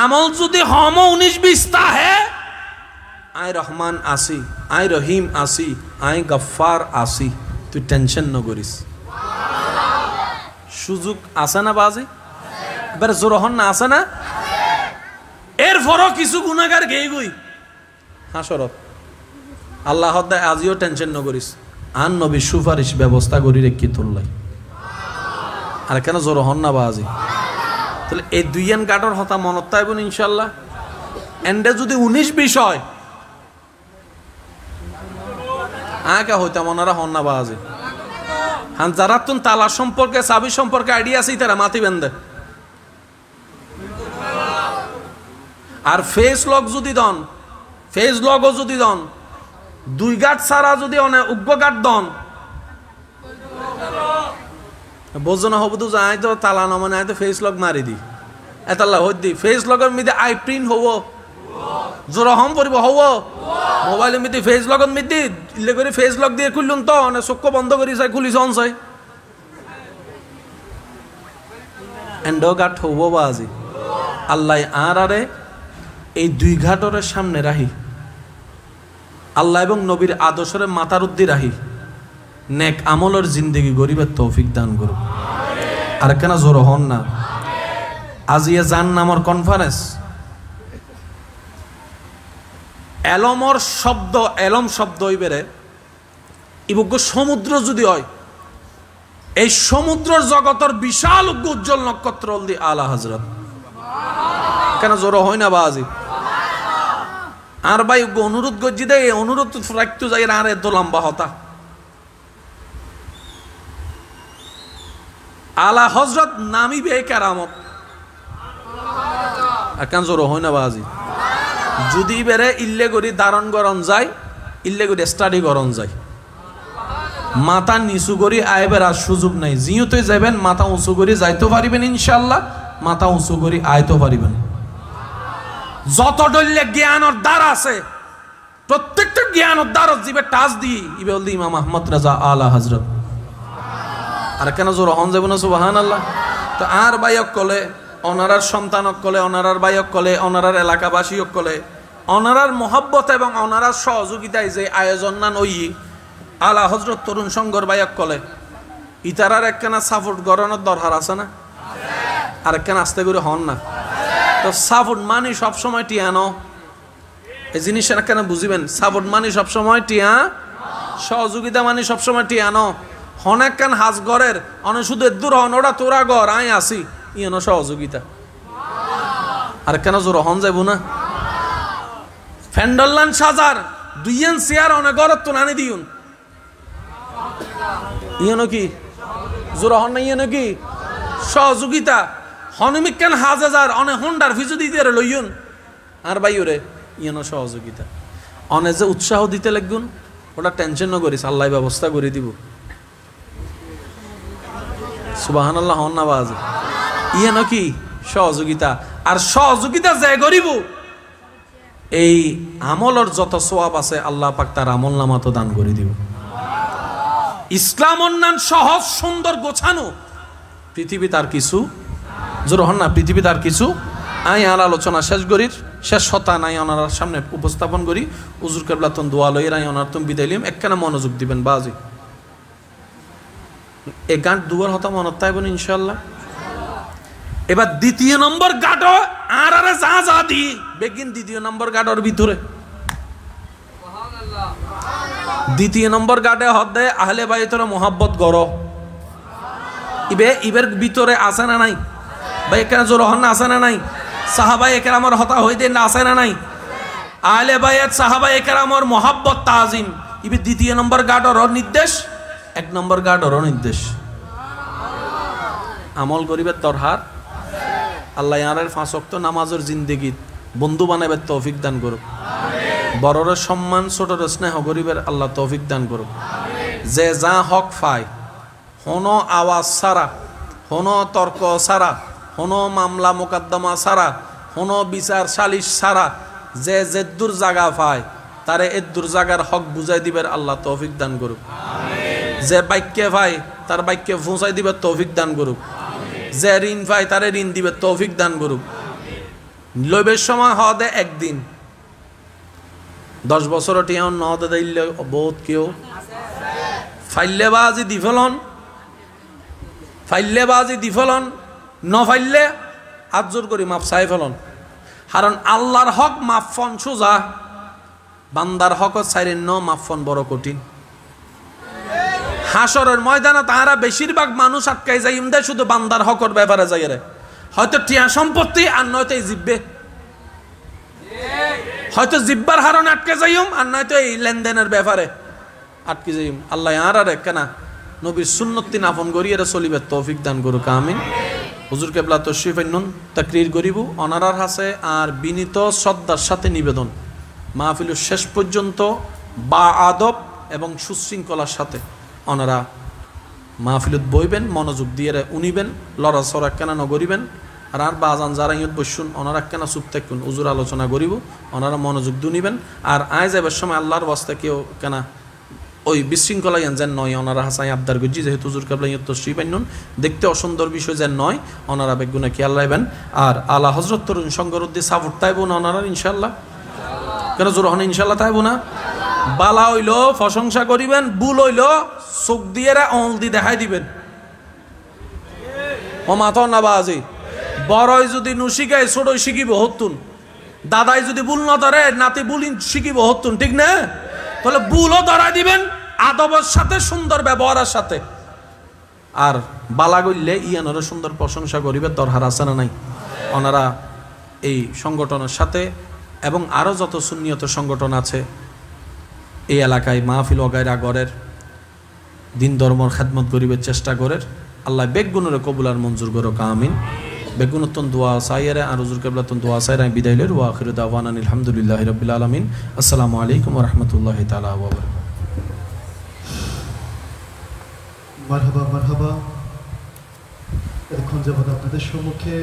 A: আমল যদি হম 19-20 তা হে আয় রহমান আসি আয় রহিম আসি আয় গফফার আসি তুই টেনশন ন করিস সুযোগ আছে না বাজি এবার জোরহন না আছে না এরপরও কিছু গুনাহগার গেই গই হাসরত আল্লাহ হদ্দায় আজিও টেনশন ন করিস আন নবী সুপারিশ ব্যবস্থা করি রেখি তুললাই আর কেন জোরহন না বাজি তাহলে এই দুইয়ান গাটর হতা মনত তাইবন ইনশাল্লাহ এন্ডে যদি 19-20 হয় আগে হইতাম ওনারা হন না বাজি হান যারা তুন তালা সম্পর্কে চাবি সম্পর্কে আইডিয়া আছে তারা মাতি বেঁধে আর ফেস লক যদি দন ফেস লগও যদি দন দুই গাট ছাড়া যদি অনেক উগ্র গাট দন বোঝনা হব তো যাই তো তালা নমানে আয় তো ফেস লক মারি দি এতাল্লা হই দি ফেস লগের মধ্যে আই প্রিন্ট হব জোরা হম পড়ব হব মোবাইলের মধ্যে ফেস লগের মধ্যে ইলে করে ফেস লক দিয়ে খুললুন তো অনেক চক্ষু বন্ধ করি চাই খুলিস অন চাই এন্ডোগাট হব বাজি আল্লাহ আর আরে এই দুই ঘাটরের সামনে রাহি আল্লাহ এবং নবীর আদর্শরে মাথার উদ্দি রাহি নেক আমলের জিন্দগি গরিবের তৌফিক দান করুক আর কেন জোর হন না আজিয়ে জান নামর কনফারেন্স এলমর শব্দ এলম শব্দ বেড়ে ইবুগ্য সমুদ্র যদি হয় এই সমুদ্রের জগতের বিশাল উজ্জ্বল নক্ষত্র দি আলা হযরত কেন জোর হয় না বাজি আর ভাই অনুরোধ গজ্জি দে অনুরোধ রাখতে যাই আর এত লম্বা হতা আলা হযরত নামি বে কেরামত কেন জোর হয় না বাজি যদি বেড়ে ইল্লে করি ধারণ করন যায় ইল্লে করি স্টাডি করন যায় মাথা নিচু করি আইবার আর সুযোগ নাই জিওতে যাবেন মাথা উঁচু করি যাইতে পারিবেন ইনশাআল্লাহ মাথা উঁচু করি আইতে পারিবেন যত ডললে জ্ঞানের দ্বার আছে প্রত্যেকটা জ্ঞানের দ্বার জিবে টাচ দিই ইবে বলদি ইমাম আহমদ রাজা আলা হযরত আর কেন জোর হন যাব না সুবহানাল্লাহ তো আর বাইক কলে অনারার সন্তানক কলে অনারার বাইক কলে অনারার এলাকাবাসীক কলে অনারার মোহাব্বত এবং অনারার সহযোগিতায় যে আয়োজন না নই আলা হযরত তরুণ সংঘর বাইক কলে ইতারার একখানা সাপোর্ট গড়ানোর দরকার আছে না আর একখানা আস্তে করে হন না তো সাপোর্ট মানি সবসময় টিয়ানো এই জিনিসটা কেন বুঝিবেন সাপোর্ট মানি সবসময় টিয়া সহযোগিতা মানি সবসময় টিয়ানো হনেক কান হাজ গড়ের অনেক শুধু দূর হন ওরা তোরা গড় আই আসি ইয়ানো সহযোগিতা আর কেন জোর হন যাব না ফ্যান্ডলান সাজার দুইয়েন চেয়ার অনেক গড়ত তো নানি দিউন ইয়ানো কি জোর হন না ইয়ানো কি সহযোগিতা হনমিক কেন হাজার অনেক হন্ডার ফিজু দিতে লইয়ুন আর বাইরে ইয়ানো সহযোগিতা অনেক যে উৎসাহ দিতে লাগুন ওটা টেনশন ন করিস আল্লাহ ব্যবস্থা করে দিব সুবহানাল্লাহ হন না বাজ ইয়ানো কি সহযোগিতা আর সহযোগিতা যে করিব এই আমলের যত সওয়াব আছে আল্লাহ পাক তার আমল নামা তো দান করে দিব ইসলাম অন্যান সহজ সুন্দর গোছানো পৃথিবী তার কিছু জোর হন না পৃথিবী তার কিছু আই আর আলোচনা শেষ করির শেষ হতা নাই ওনার সামনে উপস্থাপন করি হুজুর কেবলাতন দোয়া লইর আই ওনার তুমি বিদায় লিম একখানা মনোযোগ দিবেন বাজি এই গান দুয়ার হতা মনত থাকবেন ইনশাআল্লাহ এবার দ্বিতীয় নম্বর গাটো আর আরে যা যা দি বেগিন দ্বিতীয় নম্বর গাটোর ভিতরে দ্বিতীয় নম্বর গাটে হদে আহলে বাইতের মোহাব্বত গড় ইবের ভিতরে আছে না নাই ভাই এখানে জোর হন আছে না নাই সাহাবায়ে কেরামের হতা হইতে না আছে না নাই আহলে বাইত সাহাবায়ে কেরামের মোহাব্বত তাজিম ইবে দ্বিতীয় নম্বর গাটর নির্দেশ এক নম্বর গাটর নির্দেশ আমল করিবে দরকার আল্লাহ ইয়ারের 5 ওয়াক্ত নামাজের জিন্দেগি বন্ধু বানাবে তৌফিক দান করুক বড়র সম্মান ছোটর স্নেহ করিবে আল্লাহ তৌফিক দান করুক যে যা হক পায় হনো আওয়াজ সারা হনো তর্ক সারা হনো মামলা মোকদ্দমা সারা হনো বিচার সালিশ সারা যে যেদুর জায়গা পায় তারে এদুর জায়গার হক বুঝাই দিবের আল্লাহ তৌফিক দান করুক যে বাক্যে পায় তার বাক্যে পৌঁছাই দিবে তৌফিক দান করুক যে ঋণ পায় তারে ঋণ দিবে তৌফিক দান করুক লইবের সময় হদে একদিন 10 বছর টিয়া নহদে দিলে বহুত কেউ ফাইল্লেবাজি দিফলন ন ফাইলে হাত জোর করি মাপ চাই ফেলন কারণ আল্লাহর হক মাফন সোজা বান্দার হক চাইরেন ন মাফন বড় কঠিন হাসরের ময়দানে তাহারা বেশিরভাগ মানুষ আটকাই যাই ইমদে শুধু বান্দার হকর ব্যাপারে যাই রে হয়তো টিয়া সম্পত্তি আর নয়তো এই জিব্বে হয়তো জিব্বার হারণ আটকে যাইম আর নয়তো এই লেনদেনের ব্যাপারে আটকে যাইম আল্লাহ আর আর কেনা নবীর সুন্নতি নাফন করিয়ে চলিবে তৌফিক দান করুক আমিন হুজুর কেবলা তশরিফ আইনুন তাকরীর করিব অনারার হাসে আর বিনীত শ্রদ্ধার সাথে নিবেদন মাহফিল শেষ পর্যন্ত বা আদব এবং সুশৃঙ্খলার সাথে ওনারা মাহফিলত বইবেন, মনোযোগ দিয়ে উনিবেন, লড়াচড়া কেন নগরিবেন। আর বাজান যারা ইয়ত বসুন ওনারা কেন চুপ থাকুন, উজুর আলোচনা করিব, ওনারা মনোযোগ দুনিবেন। আর আয় যাবার সময় আল্লাহর বাস্তা কেউ কেন ওই বিশৃঙ্খলা যেন নয়, ওনারা হাসাই আবদার গুজি যেহেতু হুজুর কাবলা ইয়ত তশরিফ আইনুন, দেখতে অসুন্দর বিষয় যেন নয়, ওনারা বেগুনা খেয়াল রাখবেন। আর আলা হজরত তরুণ সংগরুদ্দি সাপোর্ট তাইবো না ওনারা ইনশাল্লাহ, কেন জোর হন ইনশাল্লাহ তাইবো না। বালা হইল প্রশংসা করিবেন, ভুল হইল চোখ দিয়ে অল দি দেখাই দিবেন। ও মাথা না বাজি বড়ই যদি নু শিখায় ছোটই শিখিব হতুন, দাদাই যদি ভুল না ধরে নাতি ভুল শিখিব হতুন, ঠিক না? তাহলে ভুলও ধরাই দিবেন আদবের সাথে, সুন্দর ব্যবহারের সাথে। আর বালা গইলে ইয়ানোর সুন্দর প্রশংসা করিবে, দরকার আছে না নাই? ওনারা এই সংগঠনের সাথে এবং আরও যত সুন্নিয়ত সংগঠন আছে এই এলাকায় মাহফিল অগায়রা গড়ের দিন ধর্মর খেদমত গরিবের চেষ্টা করের। আল্লাহ বেগুনের কবুলার মঞ্জুর করো আমিন। বেগুনতন দোয়া সাইয়ারে আর হুজুর কেবলাতন দোয়া সাইরা বিদায় লইর। ওয়া আখিরু দাওয়ানা আলহামদুলিল্লাহি রাব্বিল আলামিন। আসসালামু আলাইকুম ওয়া রাহমাতুল্লাহি তাআলা ওয়া বারাকাতুহু।
B: মারহাবা মারহাবা। এখন যাবত আপনাদের সম্মুখে